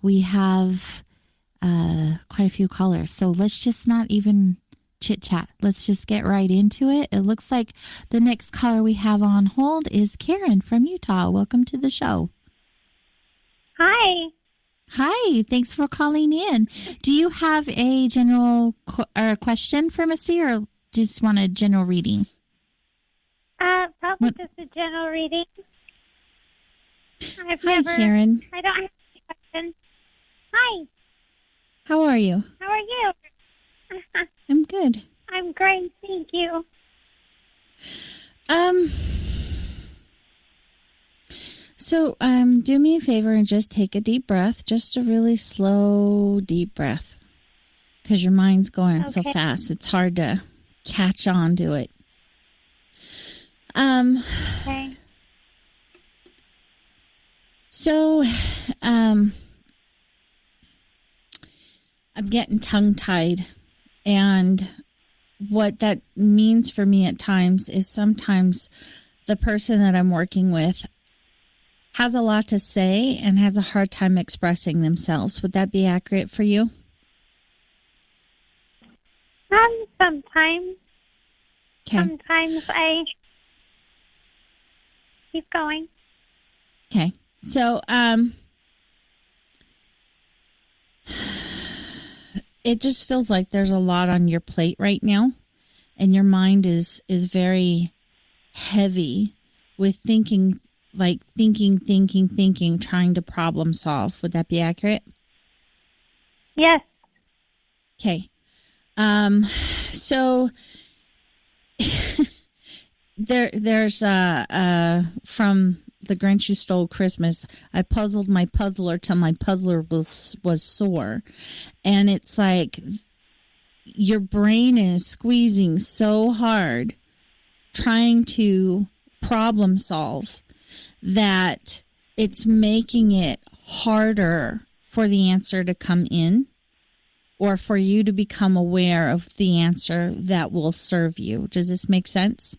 We have quite a few callers, so let's just not even chit chat. Let's just get right into it. It looks like the next caller we have on hold is Karen from Utah. Welcome to the show. Hi. Hi. Thanks for calling in. Do you have a general question for Misty, or just want a general reading? Probably just a general reading. Hi, Karen. I don't have any questions. Hi. How are you? How are you? I'm good. I'm great, thank you. So, do me a favor and just take a deep breath, just a really slow, deep breath, because your mind's going so fast. It's hard to catch on to it. Okay. So, I'm getting tongue-tied. And what that means for me at times is sometimes the person that I'm working with has a lot to say and has a hard time expressing themselves. Would that be accurate for you? Sometimes. Okay. Sometimes I keep going. Okay. So, it just feels like there's a lot on your plate right now, and your mind is very heavy with thinking, trying to problem solve. Would that be accurate? Yes. Okay. So there's from The Grinch Who Stole Christmas, I puzzled my puzzler till my puzzler was sore. And it's like your brain is squeezing so hard trying to problem solve that it's making it harder for the answer to come in or for you to become aware of the answer that will serve you. Does this make sense?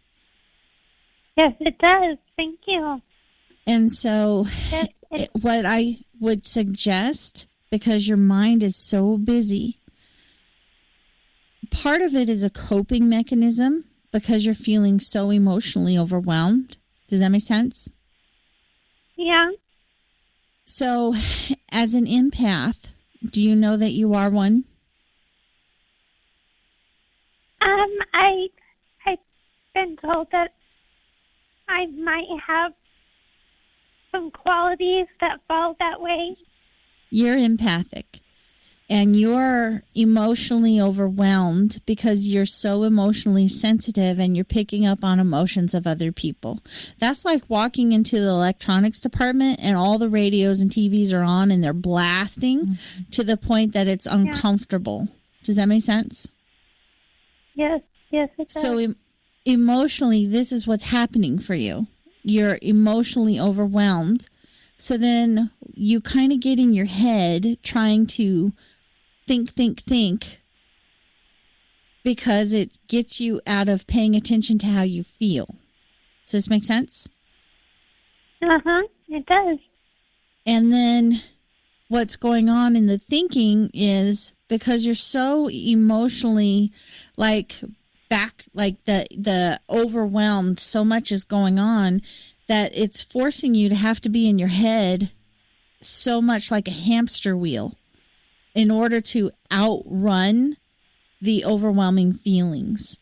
Yes, it does. Thank you. And so Yes, what I would suggest, because your mind is so busy, part of it is a coping mechanism because you're feeling so emotionally overwhelmed. Does that make sense? Yeah. So as an empath, do you know that you are one? I've been told that I might have some qualities that fall that way. You're empathic and you're emotionally overwhelmed because you're so emotionally sensitive and you're picking up on emotions of other people. That's like walking into the electronics department and all the radios and TVs are on and they're blasting to the point that it's uncomfortable. Does that make sense? Yes, it does. So emotionally, this is what's happening for you. You're emotionally overwhelmed. So then you kind of get in your head trying to think, because it gets you out of paying attention to how you feel. Does this make sense? It does. And then what's going on in the thinking is because you're so emotionally the overwhelmed, so much is going on that it's forcing you to have to be in your head so much like a hamster wheel in order to outrun the overwhelming feelings.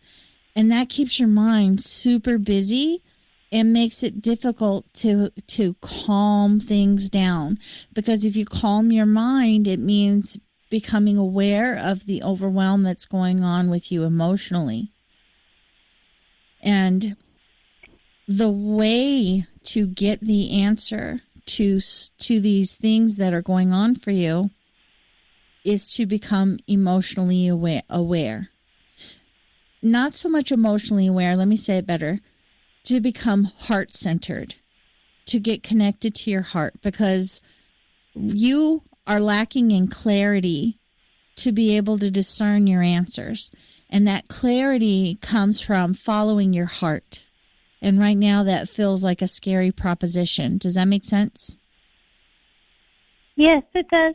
And that keeps your mind super busy it makes it difficult to calm things down, because if you calm your mind, it means becoming aware of the overwhelm that's going on with you emotionally. And the way to get the answer to these things that are going on for you is to become emotionally aware. Not so much emotionally aware, let me say it better, to become heart-centered, to get connected to your heart, because you are lacking in clarity to be able to discern your answers. And that clarity comes from following your heart. And right now that feels like a scary proposition. Does that make sense? Yes, it does.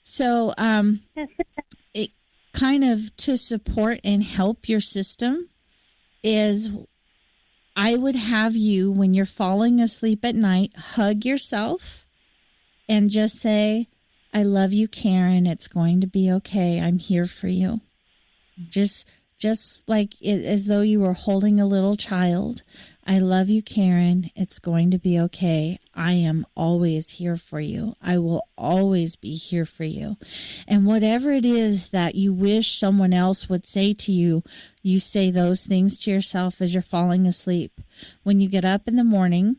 So Yes, it does. it kind of to support and help your system is I would have you, when you're falling asleep at night, hug yourself and just say, I love you, Karen. It's going to be okay. I'm here for you. Just like as though you were holding a little child. I love you, Karen. It's going to be okay. I am always here for you. I will always be here for you. And whatever it is that you wish someone else would say to you, you say those things to yourself as you're falling asleep. When you get up in the morning,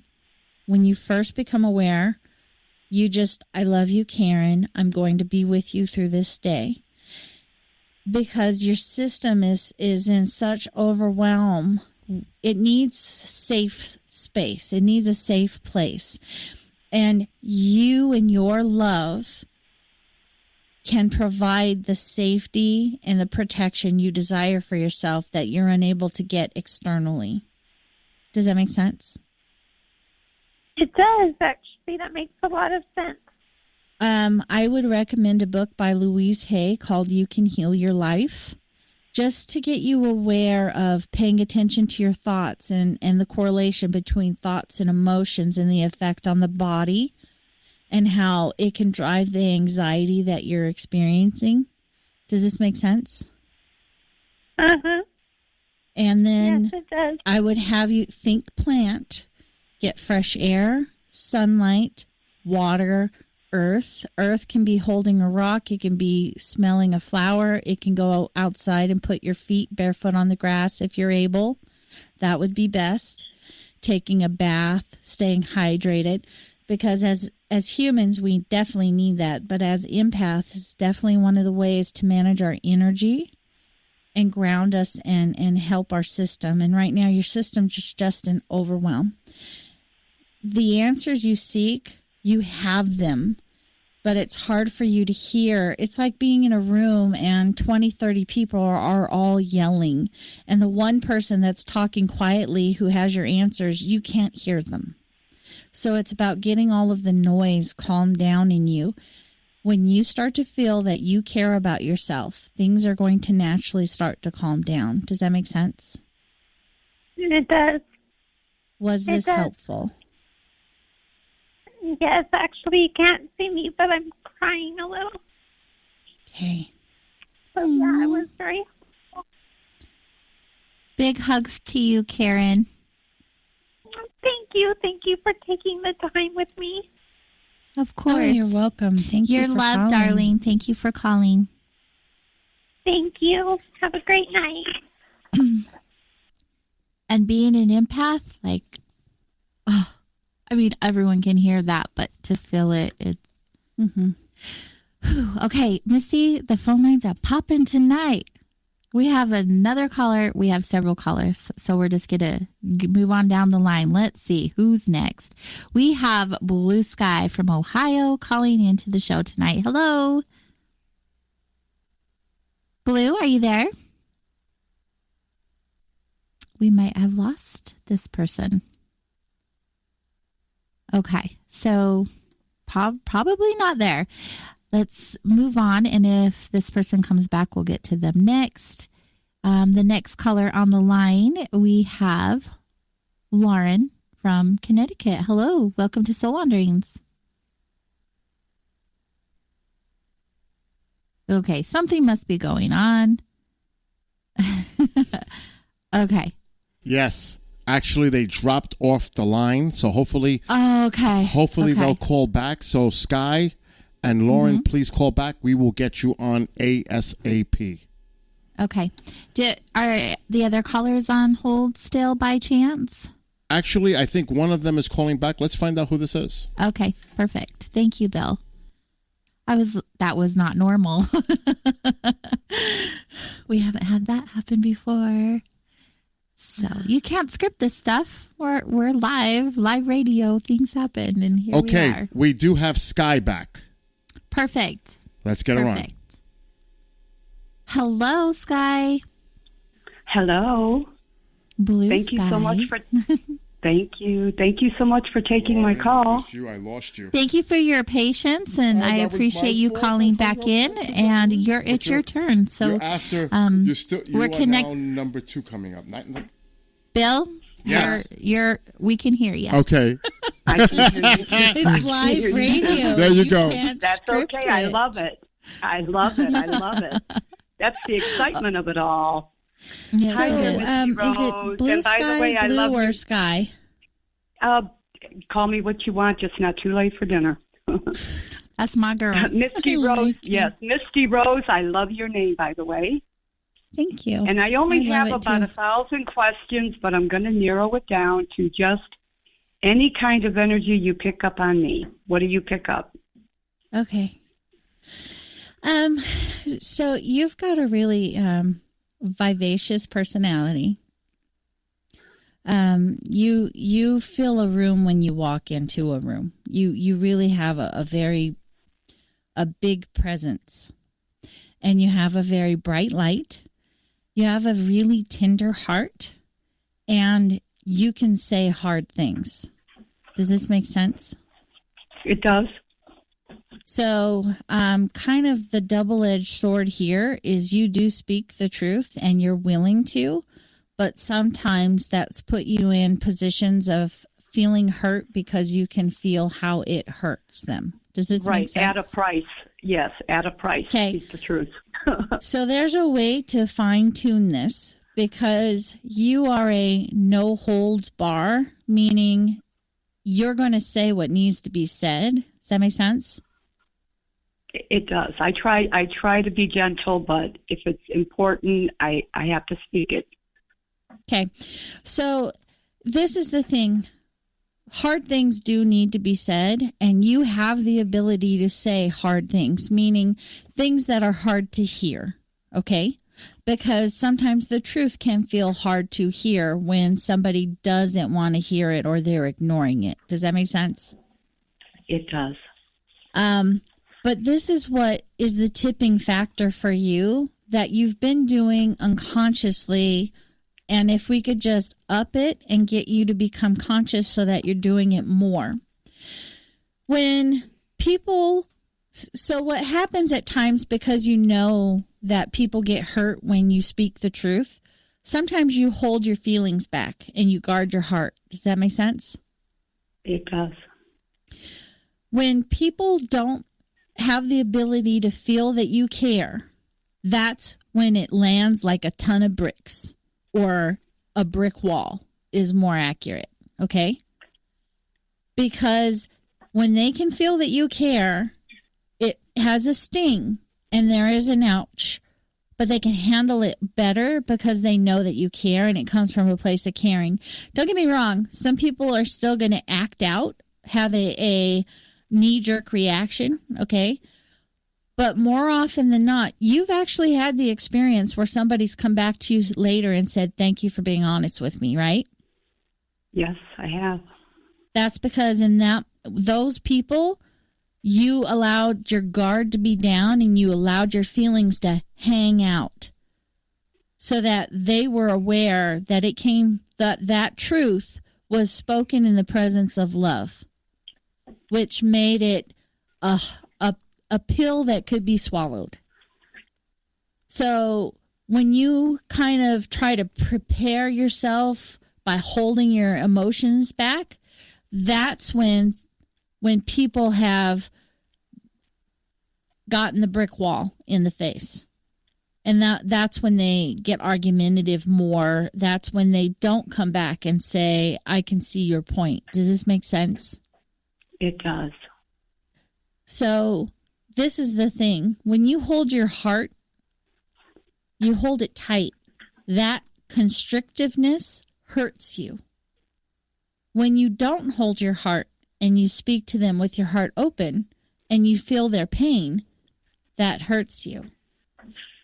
when you first become aware, you just, I love you, Karen. I'm going to be with you through this day. Because your system is in such overwhelm, it needs safe space. It needs a safe place. And you and your love can provide the safety and the protection you desire for yourself that you're unable to get externally. Does that make sense? It does, actually. That makes a lot of sense. I would recommend a book by Louise Hay called You Can Heal Your Life, just to get you aware of paying attention to your thoughts and the correlation between thoughts and emotions and the effect on the body and how it can drive the anxiety that you're experiencing. Does this make sense? Uh-huh. And then Yes, it does. I would have you think plant, get fresh air, sunlight, water, earth. Earth can be holding a rock. It can be smelling a flower. It can go outside and put your feet barefoot on the grass if you're able. That would be best. Taking a bath, staying hydrated, because as humans, we definitely need that. But as empaths, it's definitely one of the ways to manage our energy and ground us and help our system. And right now, your system's just an overwhelm. The answers you seek, you have them, but it's hard for you to hear. It's like being in a room and 20, 30 people are all yelling. And the one person that's talking quietly who has your answers, you can't hear them. So it's about getting all of the noise calmed down in you. When you start to feel that you care about yourself, things are going to naturally start to calm down. Does that make sense? It does. Was this helpful? Yes, actually, you can't see me, but I'm crying a little. Okay. But yeah, it was very helpful. Big hugs to you, Karen. Thank you. Thank you for taking the time with me. Of course. Oh, you're welcome. Thank you You're for loved, calling. darling. Thank you for calling. Thank you. Have a great night. And being an empath, like, oh, I mean, everyone can hear that, but to feel it, it's... Okay, Misty, the phone lines are popping tonight. We have another caller. We have several callers, so we're just going to move on down the line. Let's see who's next. We have Blue Sky from Ohio calling into the show tonight. Hello. Blue, are you there? We might have lost this person. Okay, so probably not there. Let's move on, and if this person comes back, we'll get to them next. The next caller on the line, we have Lauren from Connecticut. Hello, welcome to Soul Wanderings. Okay, something must be going on. Okay. Yes. Actually, they dropped off the line, so hopefully, okay. they'll call back. So Sky and Lauren, please call back. We will get you on ASAP. Okay. Are the other callers on hold still by chance? Actually, I think one of them is calling back. Let's find out who this is. Okay, perfect. Thank you, Bill. That was not normal. We haven't had that happen before. So you can't script this stuff. We're live radio. Things happen, and here we are. We do have Sky back. Perfect. Let's get her on. Hello, Sky. Hello. Blue Thank Sky. you so much for. Thank you. Thank you so much for taking my call. I lost you. Thank you for your patience, and I appreciate you calling back in. And it's your turn. So you're after. You we're are now number 2 coming up. Bill. Yes. We can hear you. Okay. I can hear you. It's live radio. There you go. That's okay. I love it. I love it. That's the excitement of it all. So, is it blue sky, blue, or sky? Call me what you want, just not too late for dinner. That's my girl. Misty Rose. Yes, Misty Rose. I love your name, by the way. Thank you. And I only have about 1,000 questions, but I'm going to narrow it down to just any kind of energy you pick up on me. What do you pick up? Okay. So you've got a really vivacious personality. You fill a room when you walk into a room. You really have a big presence, and you have a very bright light. You have a really tender heart, and you can say hard things. Does this make sense? It does. So, kind of the double-edged sword here is you do speak the truth and you're willing to, but sometimes that's put you in positions of feeling hurt because you can feel how it hurts them. Does this make sense? Right, at a price. Yes, at a price. Okay. It's the truth. So there's a way to fine-tune this because you are a no-holds-bar, meaning you're going to say what needs to be said. Does that make sense? It does. I try to be gentle, but if it's important, I have to speak it. Okay. So this is the thing. Hard things do need to be said, and you have the ability to say hard things, meaning things that are hard to hear, okay? Because sometimes the truth can feel hard to hear when somebody doesn't want to hear it or they're ignoring it. Does that make sense? It does. But this is what is the tipping factor for you that you've been doing unconsciously. And if we could just up it and get you to become conscious so that you're doing it more. So what happens at times, because you know that people get hurt when you speak the truth, sometimes you hold your feelings back and you guard your heart. Does that make sense? It does. When people don't have the ability to feel that you care, that's when it lands like a ton of bricks. Or a brick wall is more accurate, okay? Because when they can feel that you care, it has a sting and there is an ouch, but they can handle it better because they know that you care and it comes from a place of caring. Don't get me wrong, some people are still going to act out, have a knee-jerk reaction, okay? But more often than not, you've actually had the experience where somebody's come back to you later and said, thank you for being honest with me, right? Yes, I have. That's because in those people, you allowed your guard to be down and you allowed your feelings to hang out so that they were aware that that truth was spoken in the presence of love, which made it a pill that could be swallowed. So when you kind of try to prepare yourself by holding your emotions back, that's when people have gotten the brick wall in the face. And that's when they get argumentative more. That's when they don't come back and say, I can see your point. Does this make sense? It does. So this is the thing. When you hold your heart, you hold it tight. That constrictiveness hurts you. When you don't hold your heart and you speak to them with your heart open and you feel their pain, that hurts you.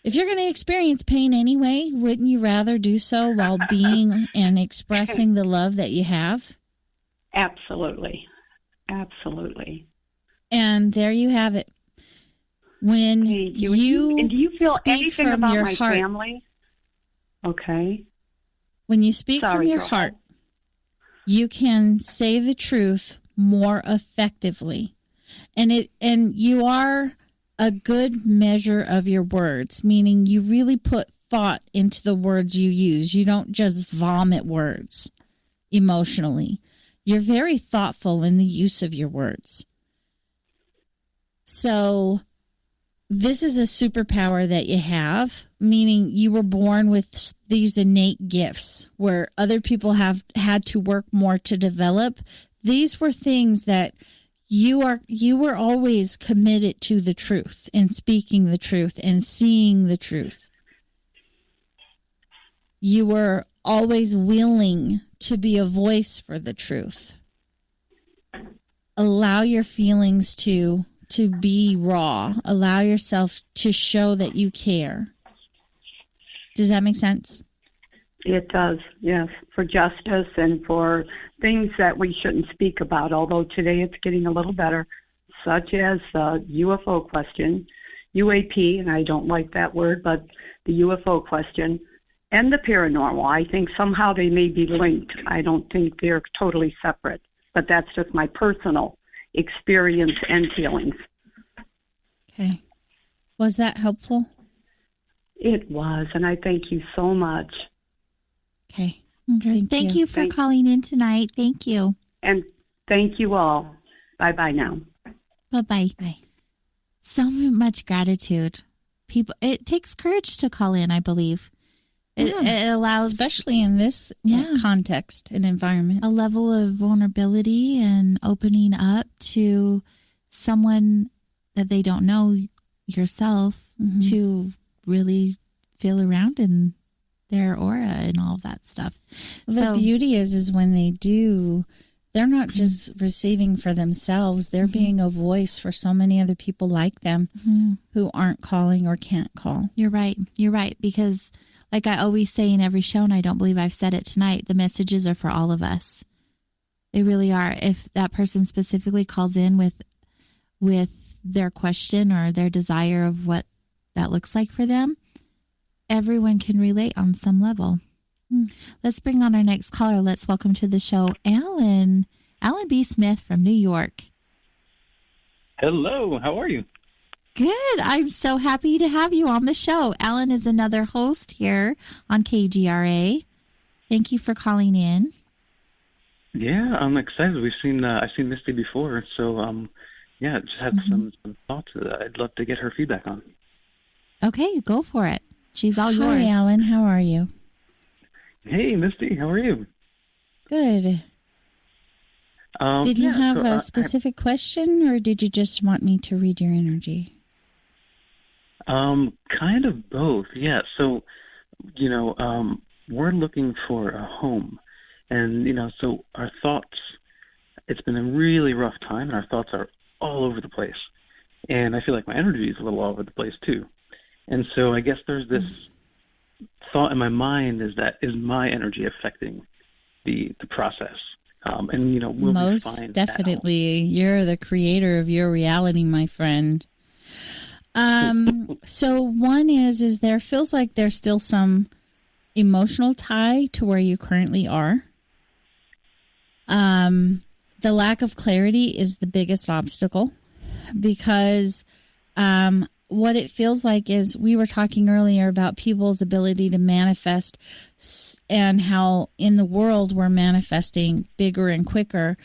If you're going to experience pain anyway, wouldn't you rather do so while being and expressing the love that you have? Absolutely. Absolutely. And there you have it. When you and do you feel speak anything from about your my heart, family? Okay. when you speak from your go heart, ahead. you can say the truth more effectively. And you are a good measure of your words, meaning you really put thought into the words you use. You don't just vomit words emotionally. You're very thoughtful in the use of your words. So this is a superpower that you have, meaning you were born with these innate gifts where other people have had to work more to develop. These were things that you were always committed to the truth and speaking the truth and seeing the truth. You were always willing to be a voice for the truth. Allow your feelings to be raw. Allow yourself to show that you care. Does that make sense? It does, yes, for justice and for things that we shouldn't speak about, although today it's getting a little better, such as the UFO question, UAP, and I don't like that word, but the UFO question, and the paranormal. I think somehow they may be linked. I don't think they're totally separate, but that's just my personal experience and feelings. Okay. Was that helpful? It was, and I thank you so much. Okay. Thank you for calling in tonight. Thank you. And thank you all. Bye-bye now. Bye-bye. Bye. So much gratitude. People, it takes courage to call in, I believe. It allows, especially in this context and environment, a level of vulnerability and opening up to someone that they don't know yourself to really feel around in their aura and all that stuff. Well, the beauty is when they do, they're not just receiving for themselves. They're being a voice for so many other people like them who aren't calling or can't call. You're right. You're right. Because like I always say in every show, and I don't believe I've said it tonight, the messages are for all of us. They really are. If that person specifically calls in with their question or their desire of what that looks like for them, everyone can relate on some level. Let's bring on our next caller. Let's welcome to the show, Alan B. Smith from New York. Hello, how are you? Good. I'm so happy to have you on the show. Alan is another host here on KGRA. Thank you for calling in. Yeah, I'm excited. I've seen Misty before, so just had some thoughts that I'd love to get her feedback on. Okay, go for it. She's all yours. Hi, Alan. How are you? Hey, Misty. How are you? Good. Did you have a specific question, or did you just want me to read your energy? Kind of both. Yeah. So, we're looking for a home, and so our thoughts. It's been a really rough time, and our thoughts are all over the place, and I feel like my energy is a little all over the place too. And so I guess there's this thought in my mind is my energy affecting the process? And will most we find definitely you're the creator of your reality, my friend. So one is there feels like there's still some emotional tie to where you currently are. The lack of clarity is the biggest obstacle because what it feels like is we were talking earlier about people's ability to manifest and how in the world we're manifesting bigger and quicker.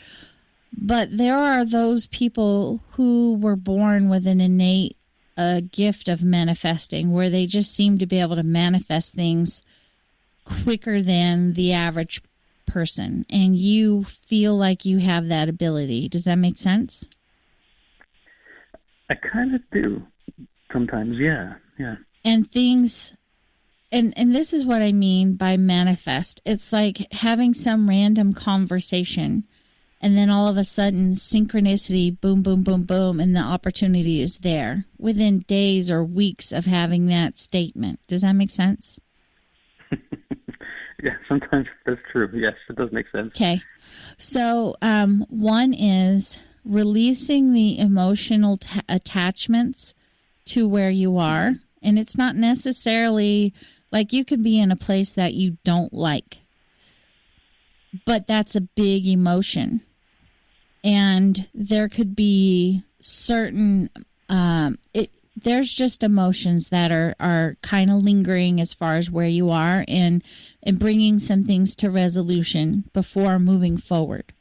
But there are those people who were born with an innate a gift of manifesting, where they just seem to be able to manifest things quicker than the average person, and you feel like you have that ability. Does that make sense? I kind of do sometimes, yeah. And things, and this is what I mean by manifest. It's like having some random conversation, and then all of a sudden, synchronicity, boom, boom, boom, boom, and the opportunity is there within days or weeks of having that statement. Does that make sense? Yeah, sometimes that's true. Yes, it does make sense. Okay. So one is releasing the emotional attachments to where you are. And it's not necessarily like you could be in a place that you don't like, but that's a big emotion. And there could be certain, there's just emotions that are kind of lingering as far as where you are, and bringing some things to resolution before moving forward.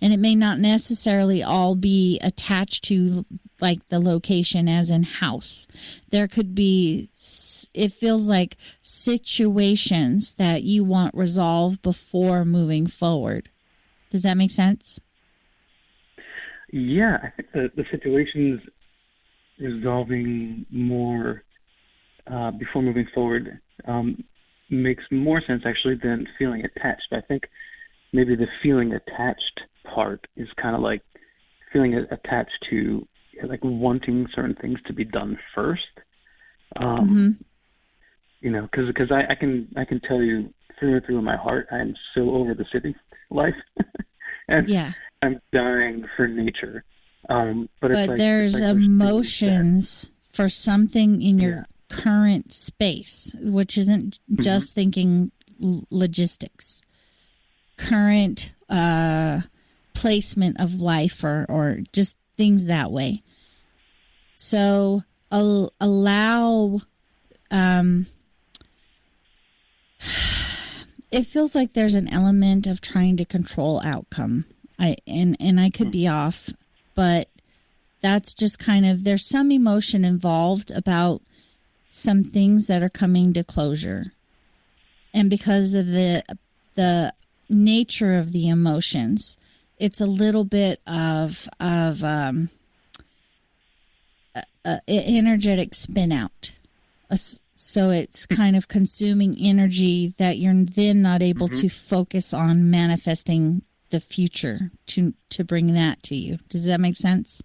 And it may not necessarily all be attached to like the location as in house. There could be, it feels like situations that you want resolved before moving forward. Does that make sense? Yeah, I think the situations resolving more before moving forward makes more sense actually than feeling attached. I think maybe the feeling attached part is kind of like feeling attached to like wanting certain things to be done first. You know, because I can tell you through and through in my heart, I'm so over the city life, and I'm dying for nature. But it's like, there's emotions for something in your current space, which isn't just thinking logistics. Current placement of life or just things that way. So allow, it feels like there's an element of trying to control outcome. I could be off, but that's just kind of, there's some emotion involved about some things that are coming to closure. And because of the nature of the emotions, it's a little bit of energetic spin out. So it's kind of consuming energy that you're then not able to focus on manifesting the future to bring that to you. Does that make sense?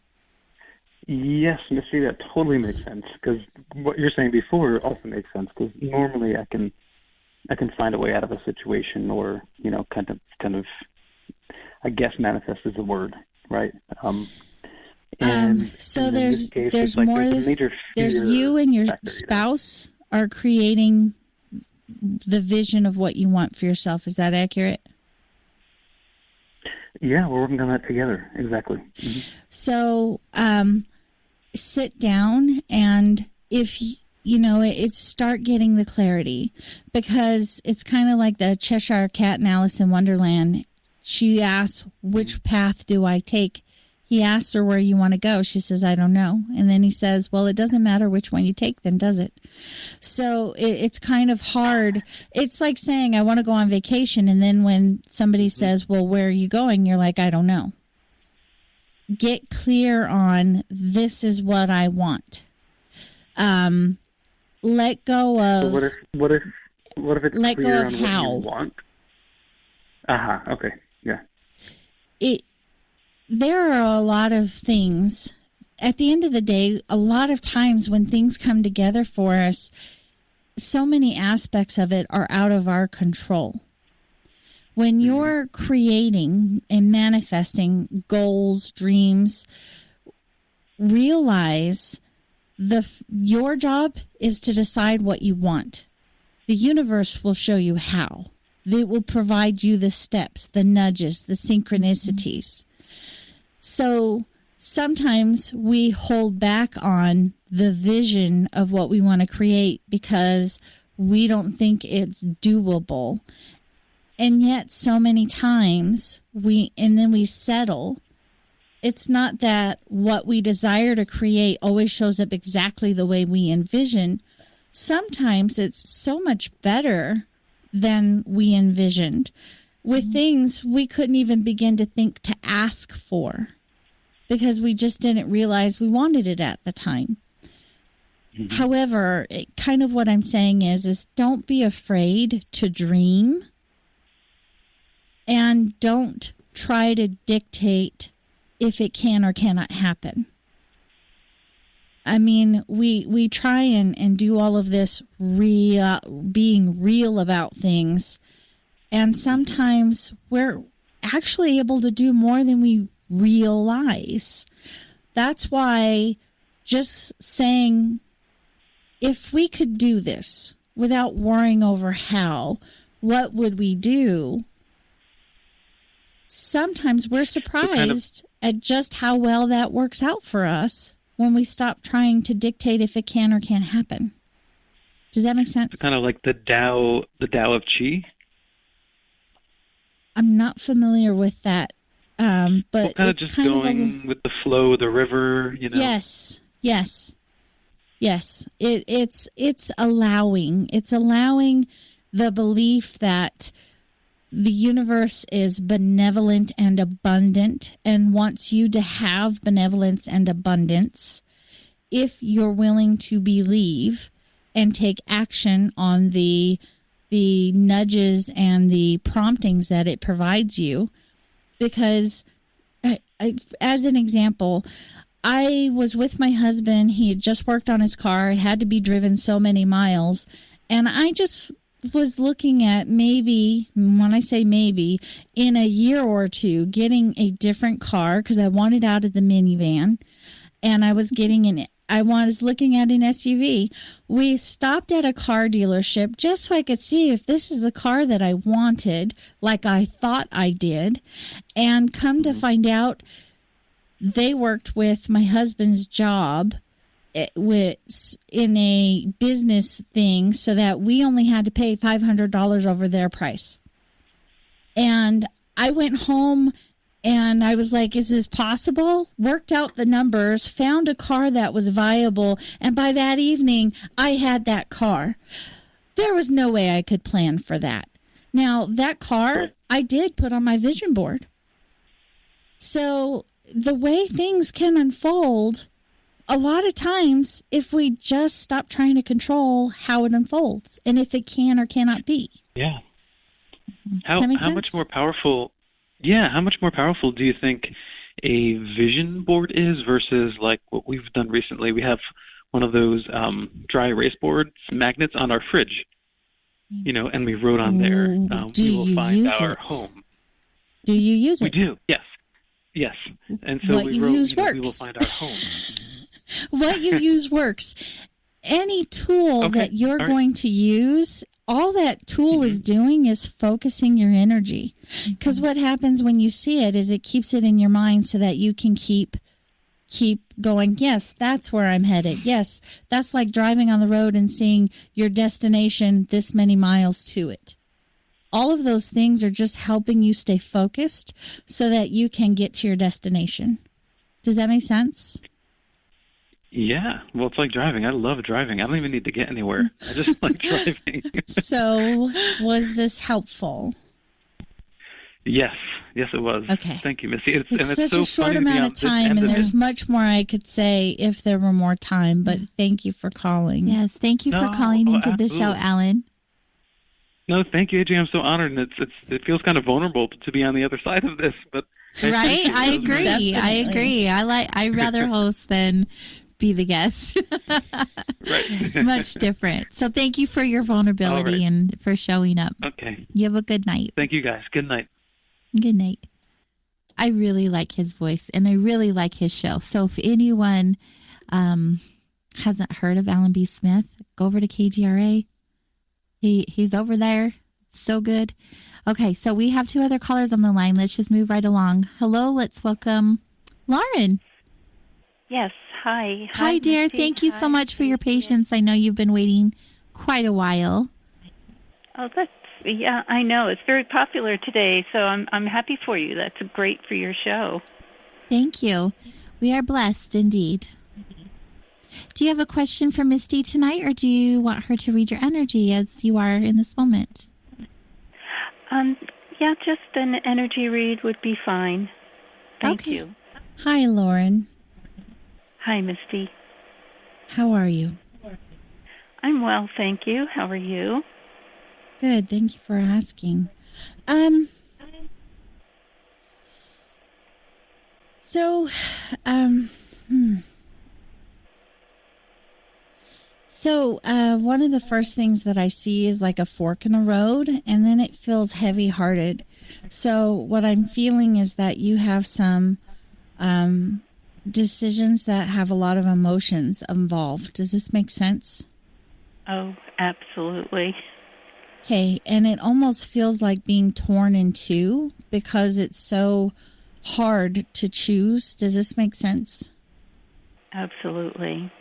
Yes, Misty, that totally makes sense, because what you're saying before also makes sense, because normally I can find a way out of a situation, or, you know, kind of I guess manifest is the word, right? So there's more. There's you and your spouse are creating the vision of what you want for yourself. Is that accurate? Yeah, we're working on that together. Exactly. So sit down, and if you know, it's start getting the clarity, because it's kind of like the Cheshire Cat in Alice in Wonderland. She asks, which path do I take? He asks her, where you want to go. She says, I don't know. And then he says, well, it doesn't matter which one you take then, does it? So it's kind of hard. It's like saying, I want to go on vacation. And then when somebody says, well, where are you going? You're like, I don't know. Get clear on, this is what I want. Let go of. So what if it's let clear go of on how. what you want? Okay. Yeah. There are a lot of things. At the end of the day, a lot of times when things come together for us, so many aspects of it are out of our control. When you're creating and manifesting goals, dreams, realize your job is to decide what you want. The universe will show you how. It will provide you the steps, the nudges, the synchronicities. So sometimes we hold back on the vision of what we want to create because we don't think it's doable. And yet so many times we settle it's not that what we desire to create always shows up exactly the way we envision. Sometimes it's so much better than we envisioned with things we couldn't even begin to think to ask for because we just didn't realize we wanted it at the time. However, kind of what I'm saying is don't be afraid to dream and don't try to dictate if it can or cannot happen. I mean, we try and do all of this being real about things, and sometimes we're actually able to do more than we realize. That's why just saying, if we could do this without worrying over how, what would we do? Sometimes we're surprised at just how well that works out for us when we stop trying to dictate if it can or can't happen. Does that make sense? Kind of like the Tao of Chi. I'm not familiar with that, but kind of it's just kind going with the flow, the river. Yes. It's allowing. It's allowing the belief that the universe is benevolent and abundant and wants you to have benevolence and abundance if you're willing to believe and take action on the nudges and the promptings that it provides you. Because, as an example, I was with my husband. He had just worked on his car. It had to be driven so many miles. And I just was looking at maybe, when I say maybe, in a year or two, getting a different car because I wanted out of the minivan. And I was looking at an SUV. We stopped at a car dealership just so I could see if this is the car that I wanted, like I thought I did. And come to find out, they worked with my husband's job in a business thing so that we only had to pay $500 over their price. And I went home and I was like, is this possible? Worked out the numbers, found a car that was viable. And by that evening, I had that car. There was no way I could plan for that. Now, that car I did put on my vision board. So the way things can unfold, a lot of times, if we just stop trying to control how it unfolds and if it can or cannot be. Yeah. Does that make sense? How much more powerful? Yeah. How much more powerful do you think a vision board is versus like what we've done recently? We have one of those dry erase boards magnets on our fridge, and we wrote on there, we will find our home. Do you use it? We do. Yes. And so what we you wrote, use works. we will find our home. What you use works. Any tool that you're going to use, all that tool is doing is focusing your energy. Because what happens when you see it is it keeps it in your mind so that you can keep going, yes, that's where I'm headed. Yes, that's like driving on the road and seeing your destination this many miles to it. All of those things are just helping you stay focused so that you can get to your destination. Does that make sense? Yeah. Well, it's like driving. I love driving. I don't even need to get anywhere. I just like driving. So, was this helpful? Yes, it was. Okay. Thank you, Misty. It's such so a short funny to be amount on of this time, end and of there's it. much more I could say if there were more time, but thank you for calling. Yes, thank you for calling into the show, absolutely. Alan. No, thank you, AJ. I'm so honored, and it feels kind of vulnerable to be on the other side of this, but Right? I agree. Definitely. I agree. I'd rather host than be the guest. Right. Much different. So thank you for your vulnerability and for showing up. Okay. You have a good night. Thank you, guys. Good night. Good night. I really like his voice and I really like his show. So if anyone hasn't heard of Alan B. Smith, go over to KGRA. He's over there. So good. Okay, so we have two other callers on the line. Let's just move right along. Hello, let's welcome Lauren. Yes, hi. Hi, dear. Misty. Thank you so Hi. much for your patience. I know you've been waiting quite a while. Oh, yeah, I know. It's very popular today, so I'm happy for you. That's great for your show. Thank you. We are blessed indeed. Do you have a question for Misty tonight, or do you want her to read your energy as you are in this moment? Yeah, just an energy read would be fine. Thank you. Hi, Lauren. Hi, Misty. How are you? I'm well, thank you. How are you? Good. Thank you for asking. So, one of the first things that I see is like a fork in a road, and then it feels heavy-hearted. So what I'm feeling is that you have some decisions that have a lot of emotions involved. Does this make sense? Oh, absolutely. Okay, and it almost feels like being torn in two because it's so hard to choose. Does this make sense? Absolutely.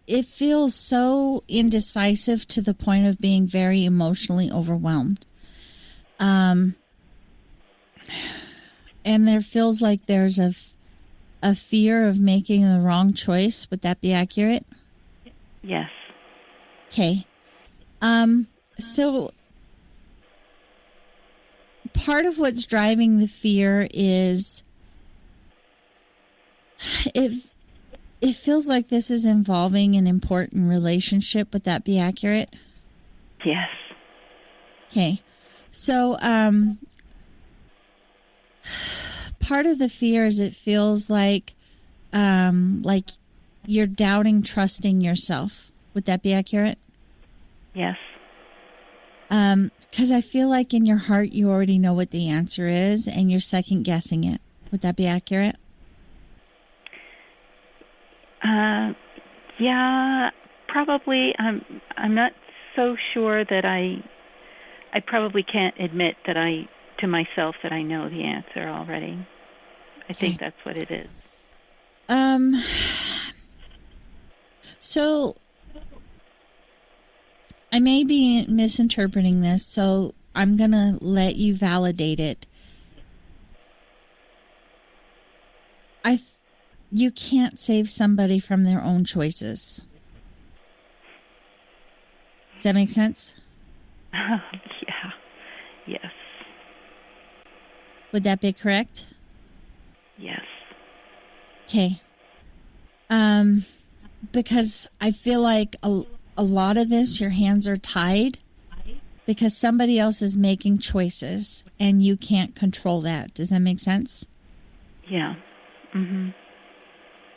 It feels so indecisive to the point of being very emotionally overwhelmed. And there feels like there's a fear of making the wrong choice. Would that be accurate? Yes. Okay. So part of what's driving the fear is it feels like this is involving an important relationship. Would that be accurate? Yes. Okay. So part of the fear is it feels like you're doubting trusting yourself. Would that be accurate? Yes. Because I feel like in your heart you already know what the answer is and you're second guessing it. Would that be accurate? Yeah, probably. I'm not so sure that I probably can't admit that to myself that I know the answer already. I think that's what it is. So I may be misinterpreting this, so I'm going to let you validate it. You can't save somebody from their own choices. Does that make sense? Yeah. Yes. Would that be correct? Yes. Okay. Because I feel like a lot of this, your hands are tied because somebody else is making choices and you can't control that. Does that make sense? Yeah. Mm-hmm.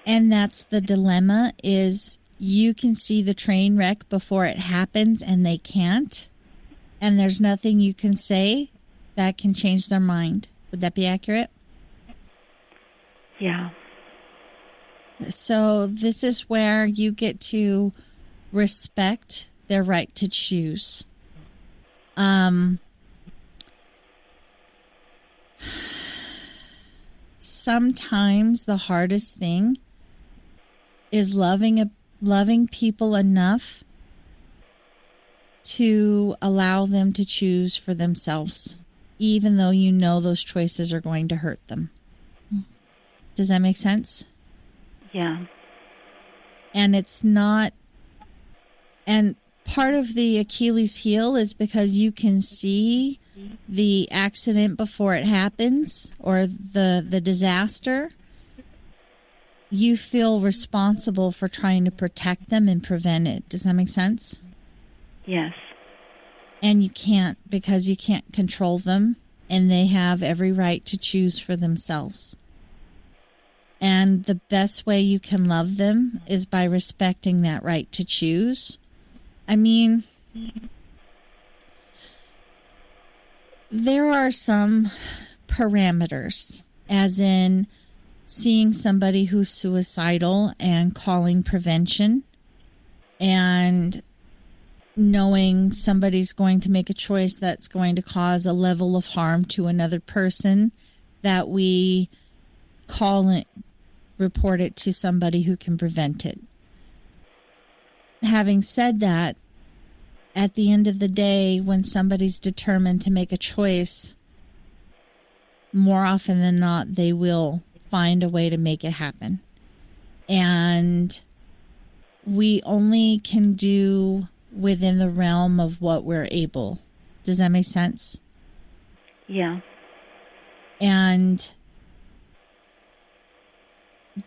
And that's the dilemma is you can see the train wreck before it happens and they can't. And there's nothing you can say that can change their mind. Would that be accurate? Yeah. So this is where you get to respect their right to choose. Sometimes the hardest thing is loving people enough to allow them to choose for themselves, even though you know those choices are going to hurt them. Does that make sense? Yeah. And it's not, and part of the Achilles heel is because you can see the accident before it happens or the disaster. You feel responsible for trying to protect them and prevent it. Does that make sense? Yes. And you can't because you can't control them and they have every right to choose for themselves. And the best way you can love them is by respecting that right to choose. I mean, there are some parameters, as in seeing somebody who's suicidal and calling prevention and knowing somebody's going to make a choice that's going to cause a level of harm to another person, that we call it, report it to somebody who can prevent it. Having said that, at the end of the day, when somebody's determined to make a choice, more often than not, they will find a way to make it happen. And we only can do within the realm of what we're able. Does that make sense? Yeah. And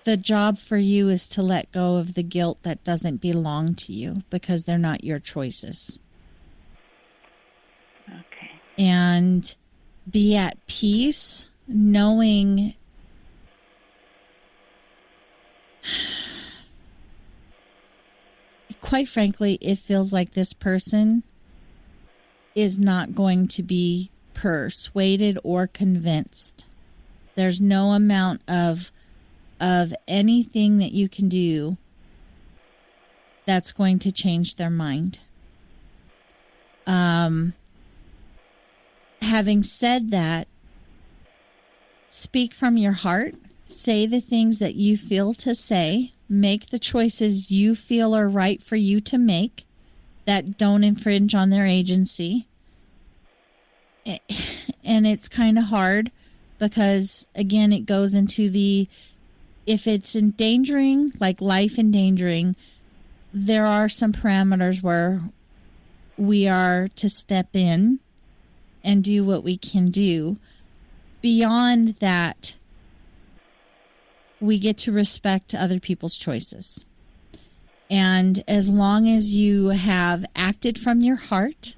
the job for you is to let go of the guilt that doesn't belong to you because they're not your choices. Okay. And be at peace knowing quite frankly, it feels like this person is not going to be persuaded or convinced. There's no amount of anything that you can do that's going to change their mind. Having said that, speak from your heart. Say the things that you feel to say. Make the choices you feel are right for you to make that don't infringe on their agency. And it's kind of hard because, again, it goes into if it's endangering, like life endangering, there are some parameters where we are to step in and do what we can do. Beyond that, we get to respect other people's choices. And as long as you have acted from your heart,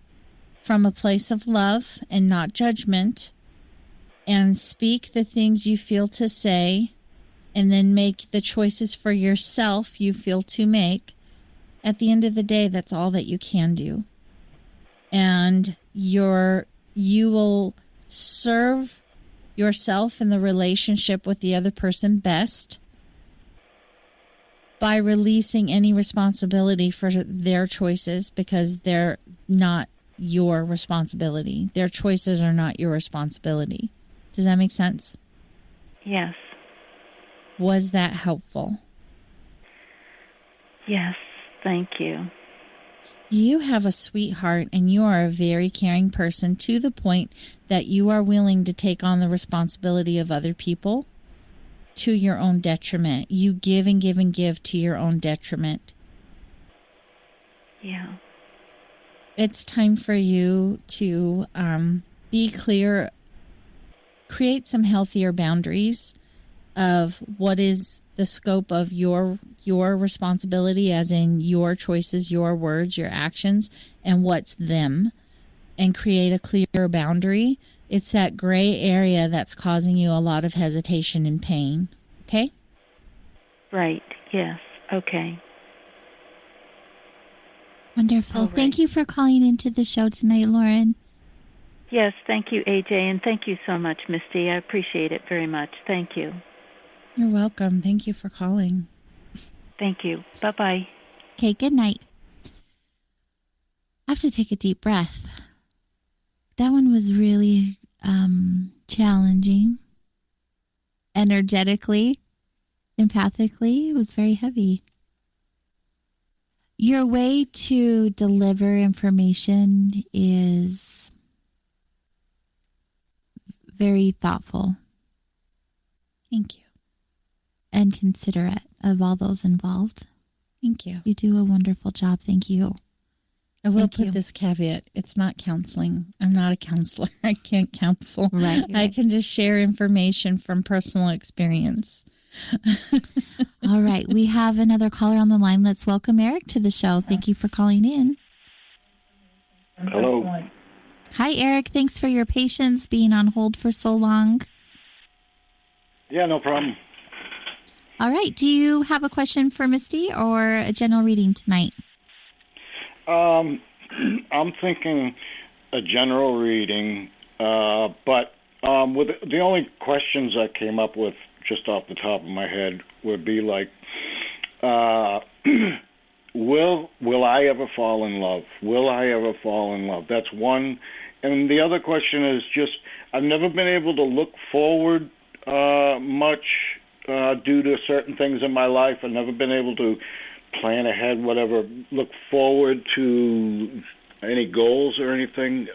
from a place of love and not judgment, and speak the things you feel to say, and then make the choices for yourself you feel to make, at the end of the day, that's all that you can do. And you will serve yourself and the relationship with the other person best by releasing any responsibility for their choices, because they're not your responsibility. Their choices are not your responsibility. Does that make sense? Yes. Was that helpful? Yes, thank you. You have a sweetheart, and you are a very caring person to the point that you are willing to take on the responsibility of other people to your own detriment. You give and give and give to your own detriment. Yeah. It's time for you to be clear, create some healthier boundaries of what is the scope of your responsibility, as in your choices, your words, your actions, and what's them, and create a clear boundary. It's that gray area that's causing you a lot of hesitation and pain. Okay? Right. Yes. Okay. Wonderful. Thank you for calling into the show tonight, Lauren. Yes, thank you, AJ, and thank you so much, Misty. I appreciate it very much. Thank you. You're welcome. Thank you for calling. Thank you. Bye-bye. Okay, good night. I have to take a deep breath. That one was really challenging. Energetically, empathically, it was very heavy. Your way to deliver information is very thoughtful. Thank you. And considerate of all those involved. Thank you. You do a wonderful job. Thank you. I will put this caveat. It's not counseling. I'm not a counselor. I can't counsel. Right. I can just share information from personal experience. All right. We have another caller on the line. Let's welcome Eric to the show. Thank you for calling in. Hello. Hi, Eric. Thanks for your patience being on hold for so long. Yeah, no problem. All right. Do you have a question for Misty or a general reading tonight? I'm thinking a general reading, but with the only questions I came up with just off the top of my head would be like, will I ever fall in love? Will I ever fall in love? That's one. And the other question is just, I've never been able to look forward much due to certain things in my life. I've never been able to plan ahead, whatever, look forward to any goals or anything?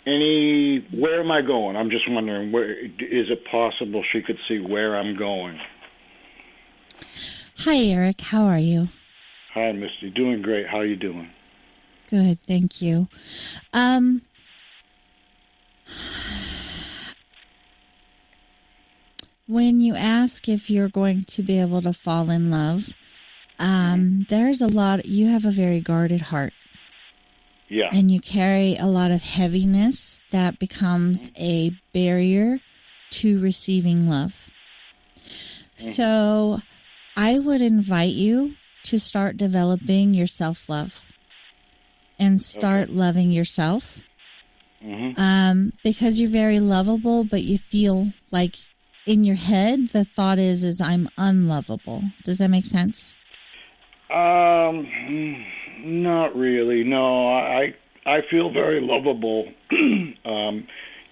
Where am I going? I'm just wondering, where is it possible she could see where I'm going? Hi, Eric. How are you? Hi, Misty. Doing great. How are you doing? Good, thank you. When you ask if you're going to be able to fall in love, there's a lot. You have a very guarded heart. Yeah. And you carry a lot of heaviness that becomes a barrier to receiving love. So I would invite you to start developing your self-love and start loving yourself. Because you're very lovable, but you feel like in your head, the thought is I'm unlovable. Does that make sense? Not really. No, I feel very lovable.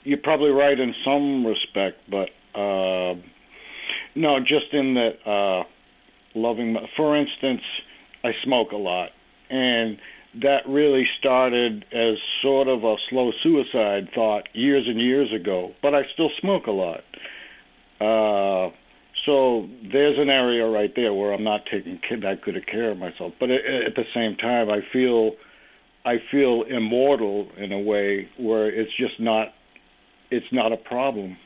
You're probably right in some respect, but no, just in that loving. For instance, I smoke a lot, and that really started as sort of a slow suicide thought years and years ago. But I still smoke a lot. So there's an area right there where I'm not taking that good of care of myself. But at the same time, I feel immortal in a way where it's just not a problem.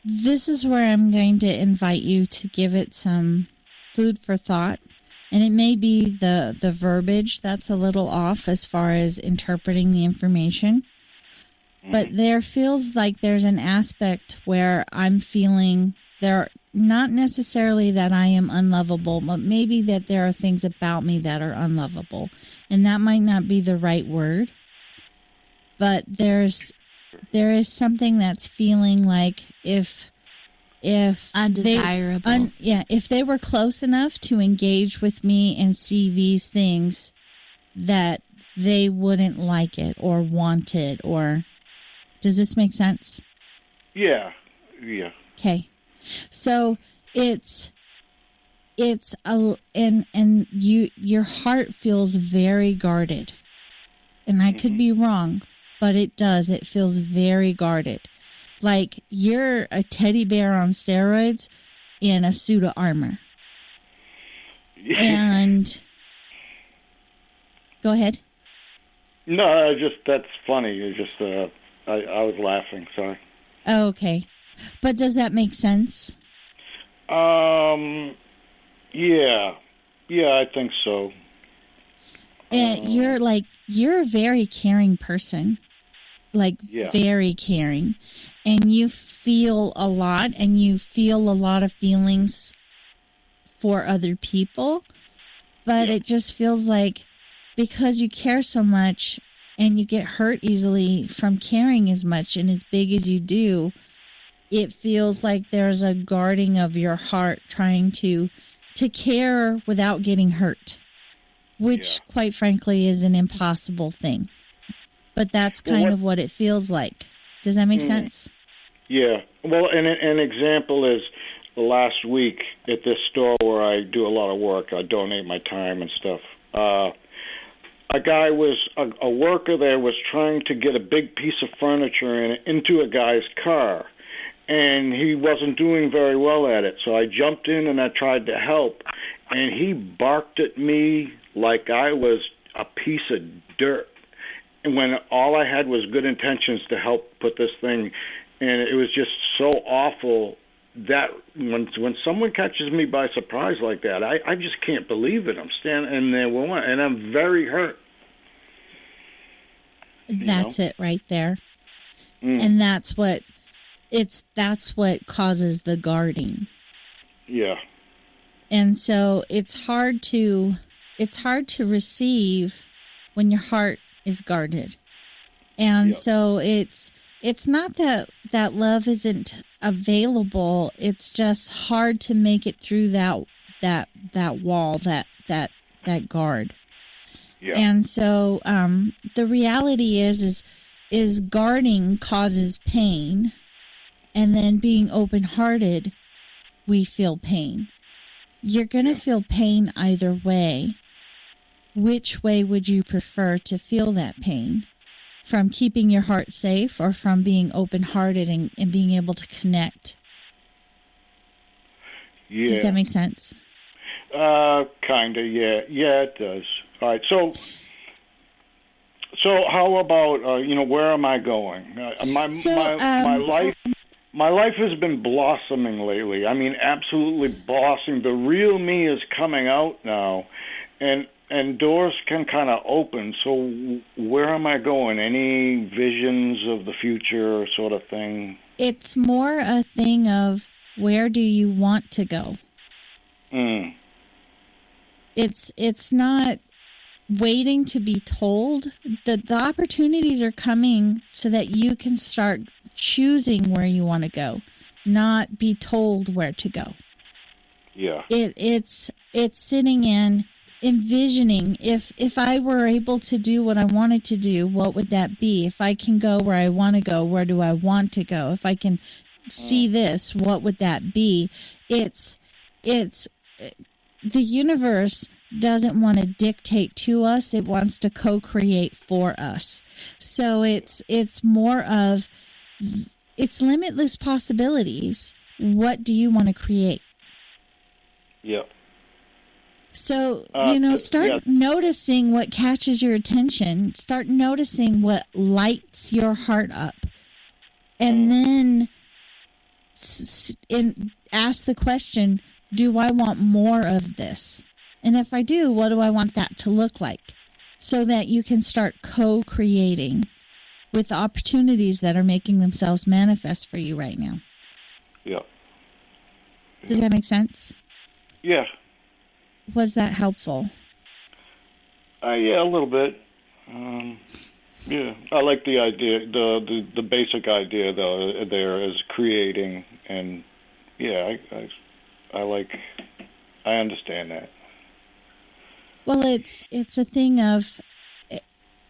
This is where I'm going to invite you to give it some food for thought. And it may be the verbiage that's a little off as far as interpreting the information. But there feels like there's an aspect where I'm feeling there, not necessarily that I am unlovable, but maybe that there are things about me that are unlovable. And that might not be the right word. But there is something that's feeling like if undesirable. If they were close enough to engage with me and see these things, that they wouldn't like it or want it. Or does this make sense? Yeah. Okay, so your heart feels very guarded, and I could be wrong, but it does. It feels very guarded. Like you're a teddy bear on steroids in a suit of armor. And go ahead. No, that's funny. It's just I was laughing. Sorry. Oh, okay, but does that make sense? Yeah, I think so. And you're a very caring person, very caring, and you feel a lot, and you feel a lot of feelings for other people, but it just feels like because you care so much and you get hurt easily from caring as much and as big as you do, it feels like there's a guarding of your heart trying to care without getting hurt, which quite frankly is an impossible thing. But that's kind of what it feels like. Does that make sense? Yeah. Well, an example is last week at this store where I do a lot of work. I donate my time and stuff. A guy a worker there was trying to get a big piece of furniture into a guy's car, and he wasn't doing very well at it. So I jumped in and I tried to help, and he barked at me like I was a piece of dirt. And when all I had was good intentions to help put this thing, and it was just so awful that when someone catches me by surprise like that, I just can't believe it. I'm standing there and I'm very hurt. That's it right there. And that's what causes the guarding. Yeah. And so it's hard to receive when your heart is guarded. And so it's not that love isn't available. It's just hard to make it through that wall, that guard. Yeah. And so the reality is guarding causes pain, and then being open-hearted, we feel pain. You're going to feel pain either way. Which way would you prefer to feel that pain? From keeping your heart safe or from being open-hearted and being able to connect? Yeah. Does that make sense? Kind of, yeah. Yeah, it does. All right, so how about, where am I going? My life has been blossoming lately. I mean, absolutely blossoming. The real me is coming out now, and doors can kind of open. So where am I going? Any visions of the future sort of thing? It's more a thing of where do you want to go? It's not waiting to be told. The opportunities are coming so that you can start choosing where you want to go, not be told where to go. Yeah. It's sitting in envisioning if I were able to do what I wanted to do, what would that be? If I can go where I want to go, where do I want to go? If I can see this, what would that be? It's the universe doesn't want to dictate to us. It wants to co-create for us. So it's more of it's limitless possibilities. What do you want to create? Yeah. So, start noticing what catches your attention. Start noticing what lights your heart up. And then ask the question, do I want more of this? And if I do, what do I want that to look like? So that you can start co-creating with the opportunities that are making themselves manifest for you right now. Yeah. Does that make sense? Yeah. Was that helpful? Yeah, a little bit. Yeah, I like the idea, the basic idea though. There is creating, and yeah, I understand that. Well, it's a thing of,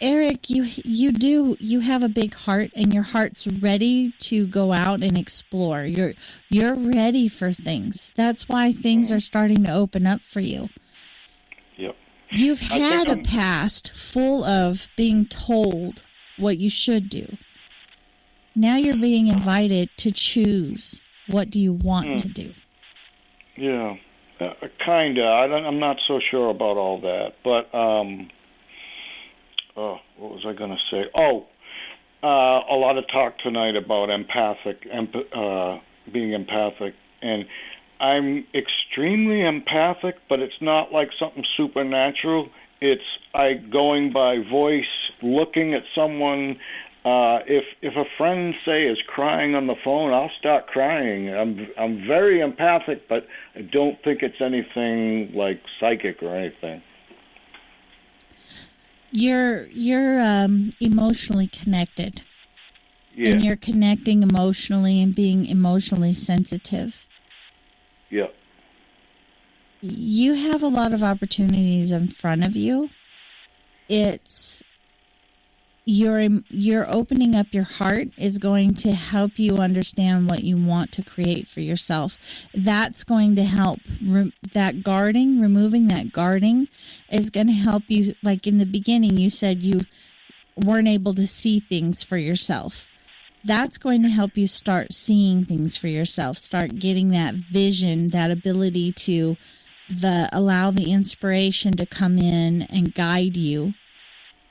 Eric, you have a big heart, and your heart's ready to go out and explore. You're ready for things. That's why things are starting to open up for you. Yep. You've had a past full of being told what you should do. Now you're being invited to choose what do you want to do. Yeah, kinda. I'm not so sure about all that, but what was I going to say? A lot of talk tonight about being empathic, and I'm extremely empathic, but it's not like something supernatural. It's going by voice, looking at someone. If a friend, say, is crying on the phone, I'll start crying. I'm very empathic, but I don't think it's anything like psychic or anything. You're emotionally connected. Yeah. And you're connecting emotionally and being emotionally sensitive. Yeah. You have a lot of opportunities in front of you. It's you're opening up your heart is going to help you understand what you want to create for yourself. That's going to help. Removing that guarding is going to help you. Like in the beginning, you said you weren't able to see things for yourself. That's going to help you start seeing things for yourself. Start getting that vision, that ability to allow the inspiration to come in and guide you.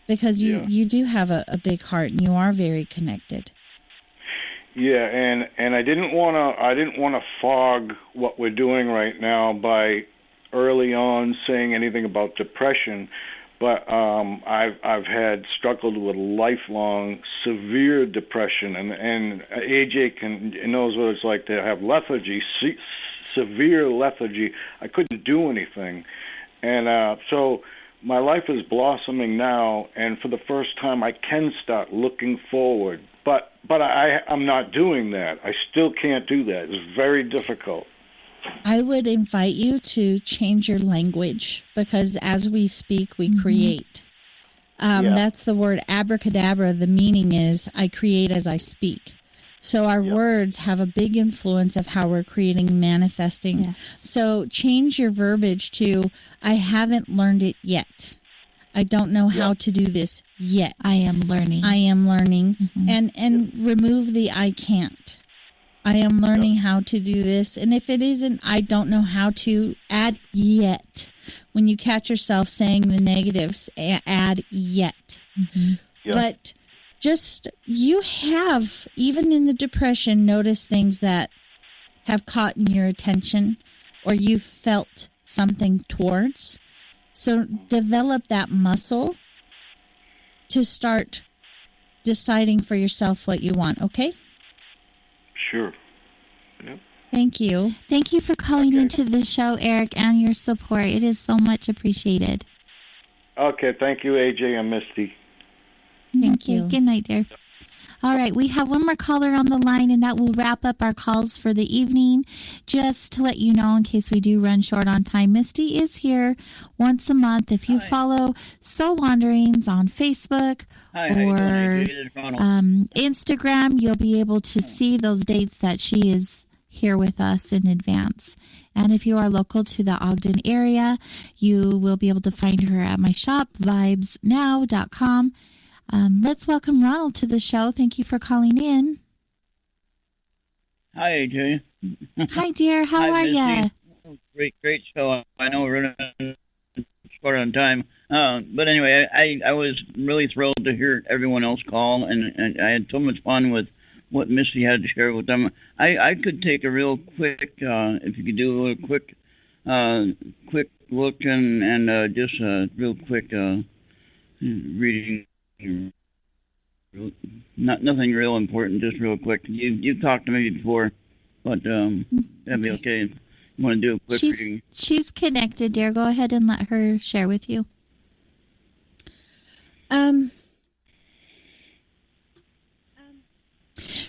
Because you do have a big heart and you are very connected. Yeah, and I didn't want to fog what we're doing right now by early on saying anything about depression, but I've struggled with lifelong severe depression, and AJ knows what it's like to have lethargy, severe lethargy. I couldn't do anything, and so. My life is blossoming now, and for the first time, I can start looking forward. But I'm not doing that. I still can't do that. It's very difficult. I would invite you to change your language, because as we speak, we create. That's the word abracadabra. The meaning is I create as I speak. So our words have a big influence of how we're creating and manifesting. Yes. So change your verbiage to, I haven't learned it yet. I don't know how to do this yet. I am learning. I am learning. Mm-hmm. And remove the I can't. I am learning how to do this. And if it isn't, I don't know how to, add yet. When you catch yourself saying the negatives, add yet. Mm-hmm. But just, you have, even in the depression, noticed things that have caught in your attention or you felt something towards. So develop that muscle to start deciding for yourself what you want, okay? Sure. Yep. Thank you. Thank you for calling into the show, Eric, and your support. It is so much appreciated. Okay, thank you, AJ and Misty. Thank you. Good night, dear. All right, we have one more caller on the line, and that will wrap up our calls for the evening. Just to let you know, in case we do run short on time, Misty is here once a month. If you follow Soul Wanderings on Facebook or Instagram, you'll be able to see those dates that she is here with us in advance. And if you are local to the Ogden area, you will be able to find her at my shop, vibesnow.com. Let's welcome Ronald to the show. Thank you for calling in. Hi, AJ. Hi, dear. How are you? Great show. I know we're running short on time. But anyway, I was really thrilled to hear everyone else call, and I had so much fun with what Misty had to share with them. I could take a real quick, if you could do a quick look and just a real quick reading. Nothing real important, just real quick. You've talked to me before, but that'd be okay. You want to do a quick reading? She's connected, dear. Go ahead and let her share with you.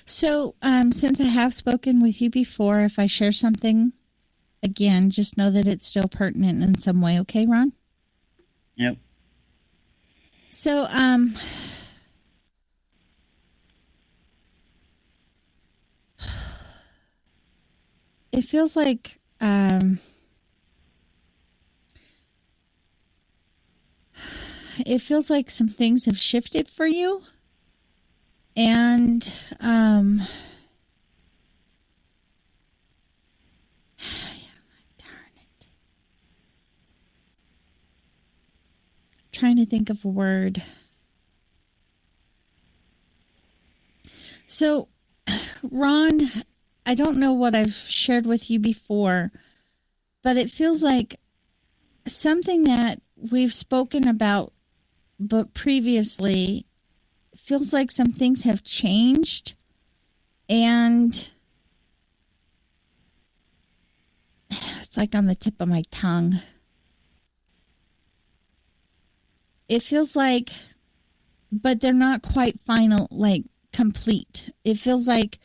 So, since I have spoken with you before, if I share something again, just know that it's still pertinent in some way. Okay, Ron? Yep. So, it feels like, some things have shifted for you. And, darn it. Trying to think of a word. So, Ron, I don't know what I've shared with you before, but it feels like something that we've spoken about, but previously, feels like some things have changed, and it's like on the tip of my tongue. It feels like, but they're not quite final, like complete. It feels like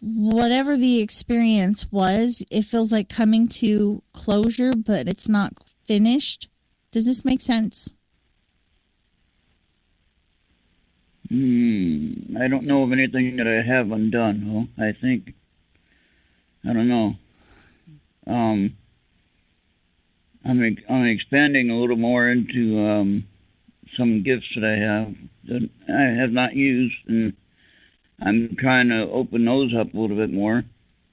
whatever the experience was, it feels like coming to closure, but it's not finished. Does this make sense? I don't know of anything that I have undone. Well, I think, I don't know. I'm expanding a little more into some gifts that I have not used, and I'm trying to open those up a little bit more.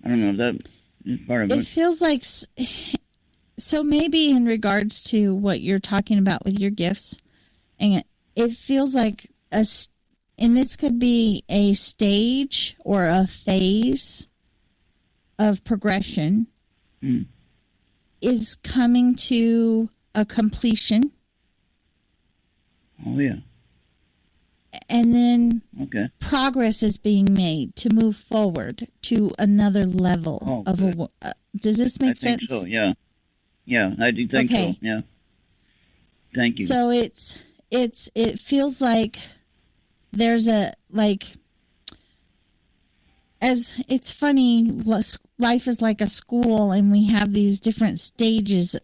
I don't know if that is part of it. It feels like, so maybe in regards to what you're talking about with your gifts, and it feels like and this could be a stage or a phase of progression is coming to a completion. Oh, yeah. And then progress is being made to move forward to another level of a. Does this make sense? I think so. Yeah, I do think so. Yeah. Thank you. So it feels like there's as it's funny, life is like a school, and we have these different stages,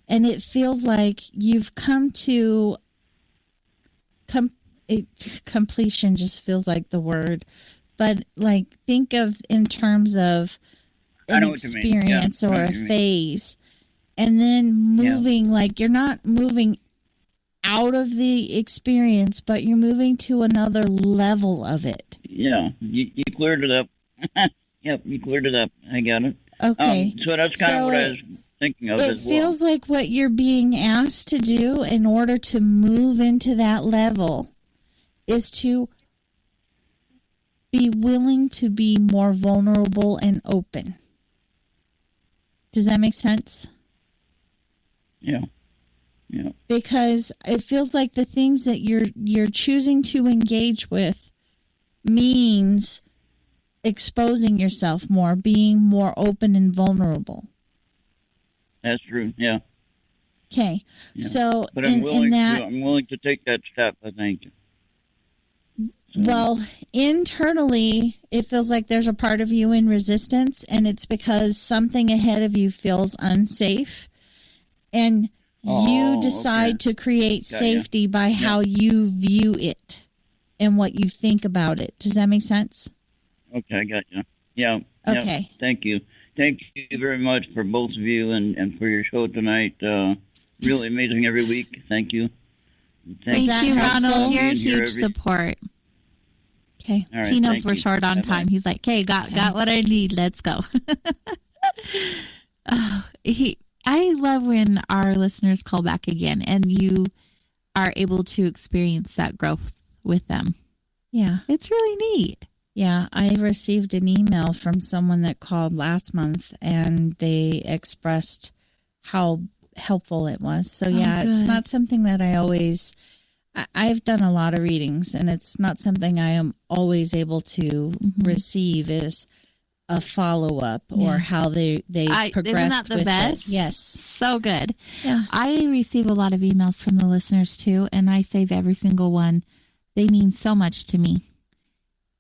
and it feels like you've come to completion. Just feels like the word, but like think of in terms of I an know what you mean. experience Yeah, I know or what a you mean. phase, and then moving like you're not moving out of the experience, but you're moving to another level of it. Yeah, you cleared it up. Yep, you cleared it up. I got it. Okay. So that's kind of what I was thinking of It as well. feels like what you're being asked to do in order to move into that level is to be willing to be more vulnerable and open. Does that make sense? Yeah. Yeah. Because it feels like the things that you're choosing to engage with means exposing yourself more, being more open and vulnerable. That's true. Yeah. Okay. Yeah. So But I'm willing in that, I'm willing to take that step, I think. well, internally, it feels like there's a part of you in resistance, and it's because something ahead of you feels unsafe, and you decide to create safety by how you view it and what you think about it. Does that make sense? Okay, I got you. Yeah. Okay. Yeah. Thank you. Thank you very much for both of you and for your show tonight. Really amazing every week. Thank you. Thank you, Ronald. You're a being here huge support. Okay. All right, He knows thank we're you. short on Bye-bye. time. He's like, "Okay, got what I need. Let's go." I love when our listeners call back again, and you are able to experience that growth with them. Yeah. It's really neat. Yeah, I received an email from someone that called last month, and they expressed how helpful it was. So, yeah, it's good. not something that I've done a lot of readings, and it's not something I am always able to receive is a follow-up or how they progressed. Isn't that the with best? it. Yes. So good. Yeah. I receive a lot of emails from the listeners too, and I save every single one. They mean so much to me.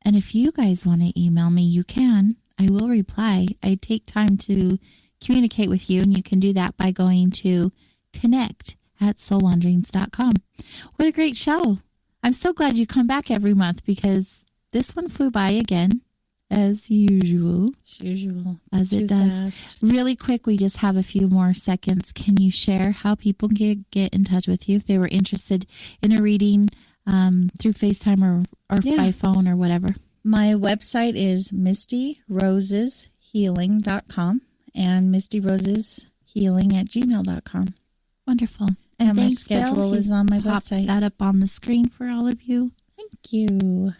And if you guys want to email me, you can. I will reply. I take time to communicate with you, and you can do that by going to connect@soulwanderings.com. What a great show. I'm so glad you come back every month because this one flew by again, as usual. As it does. Fast. Really quick, we just have a few more seconds. Can you share how people can get in touch with you if they were interested in a reading through FaceTime or by phone or whatever? My website is mistyroseshealing.com and mistyroseshealing@gmail.com. Wonderful. And my thanks, schedule Bill. is on my Popped website. that up on the screen for all of you. Thank you.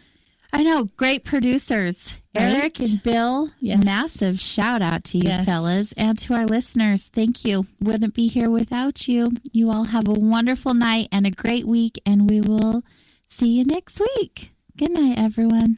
I know, great producers. Right? Eric and Bill, Yes. massive shout out to you Yes. fellas, and to our listeners. Thank you. Wouldn't be here without you. You all have a wonderful night and a great week, and we will see you next week. Good night, everyone.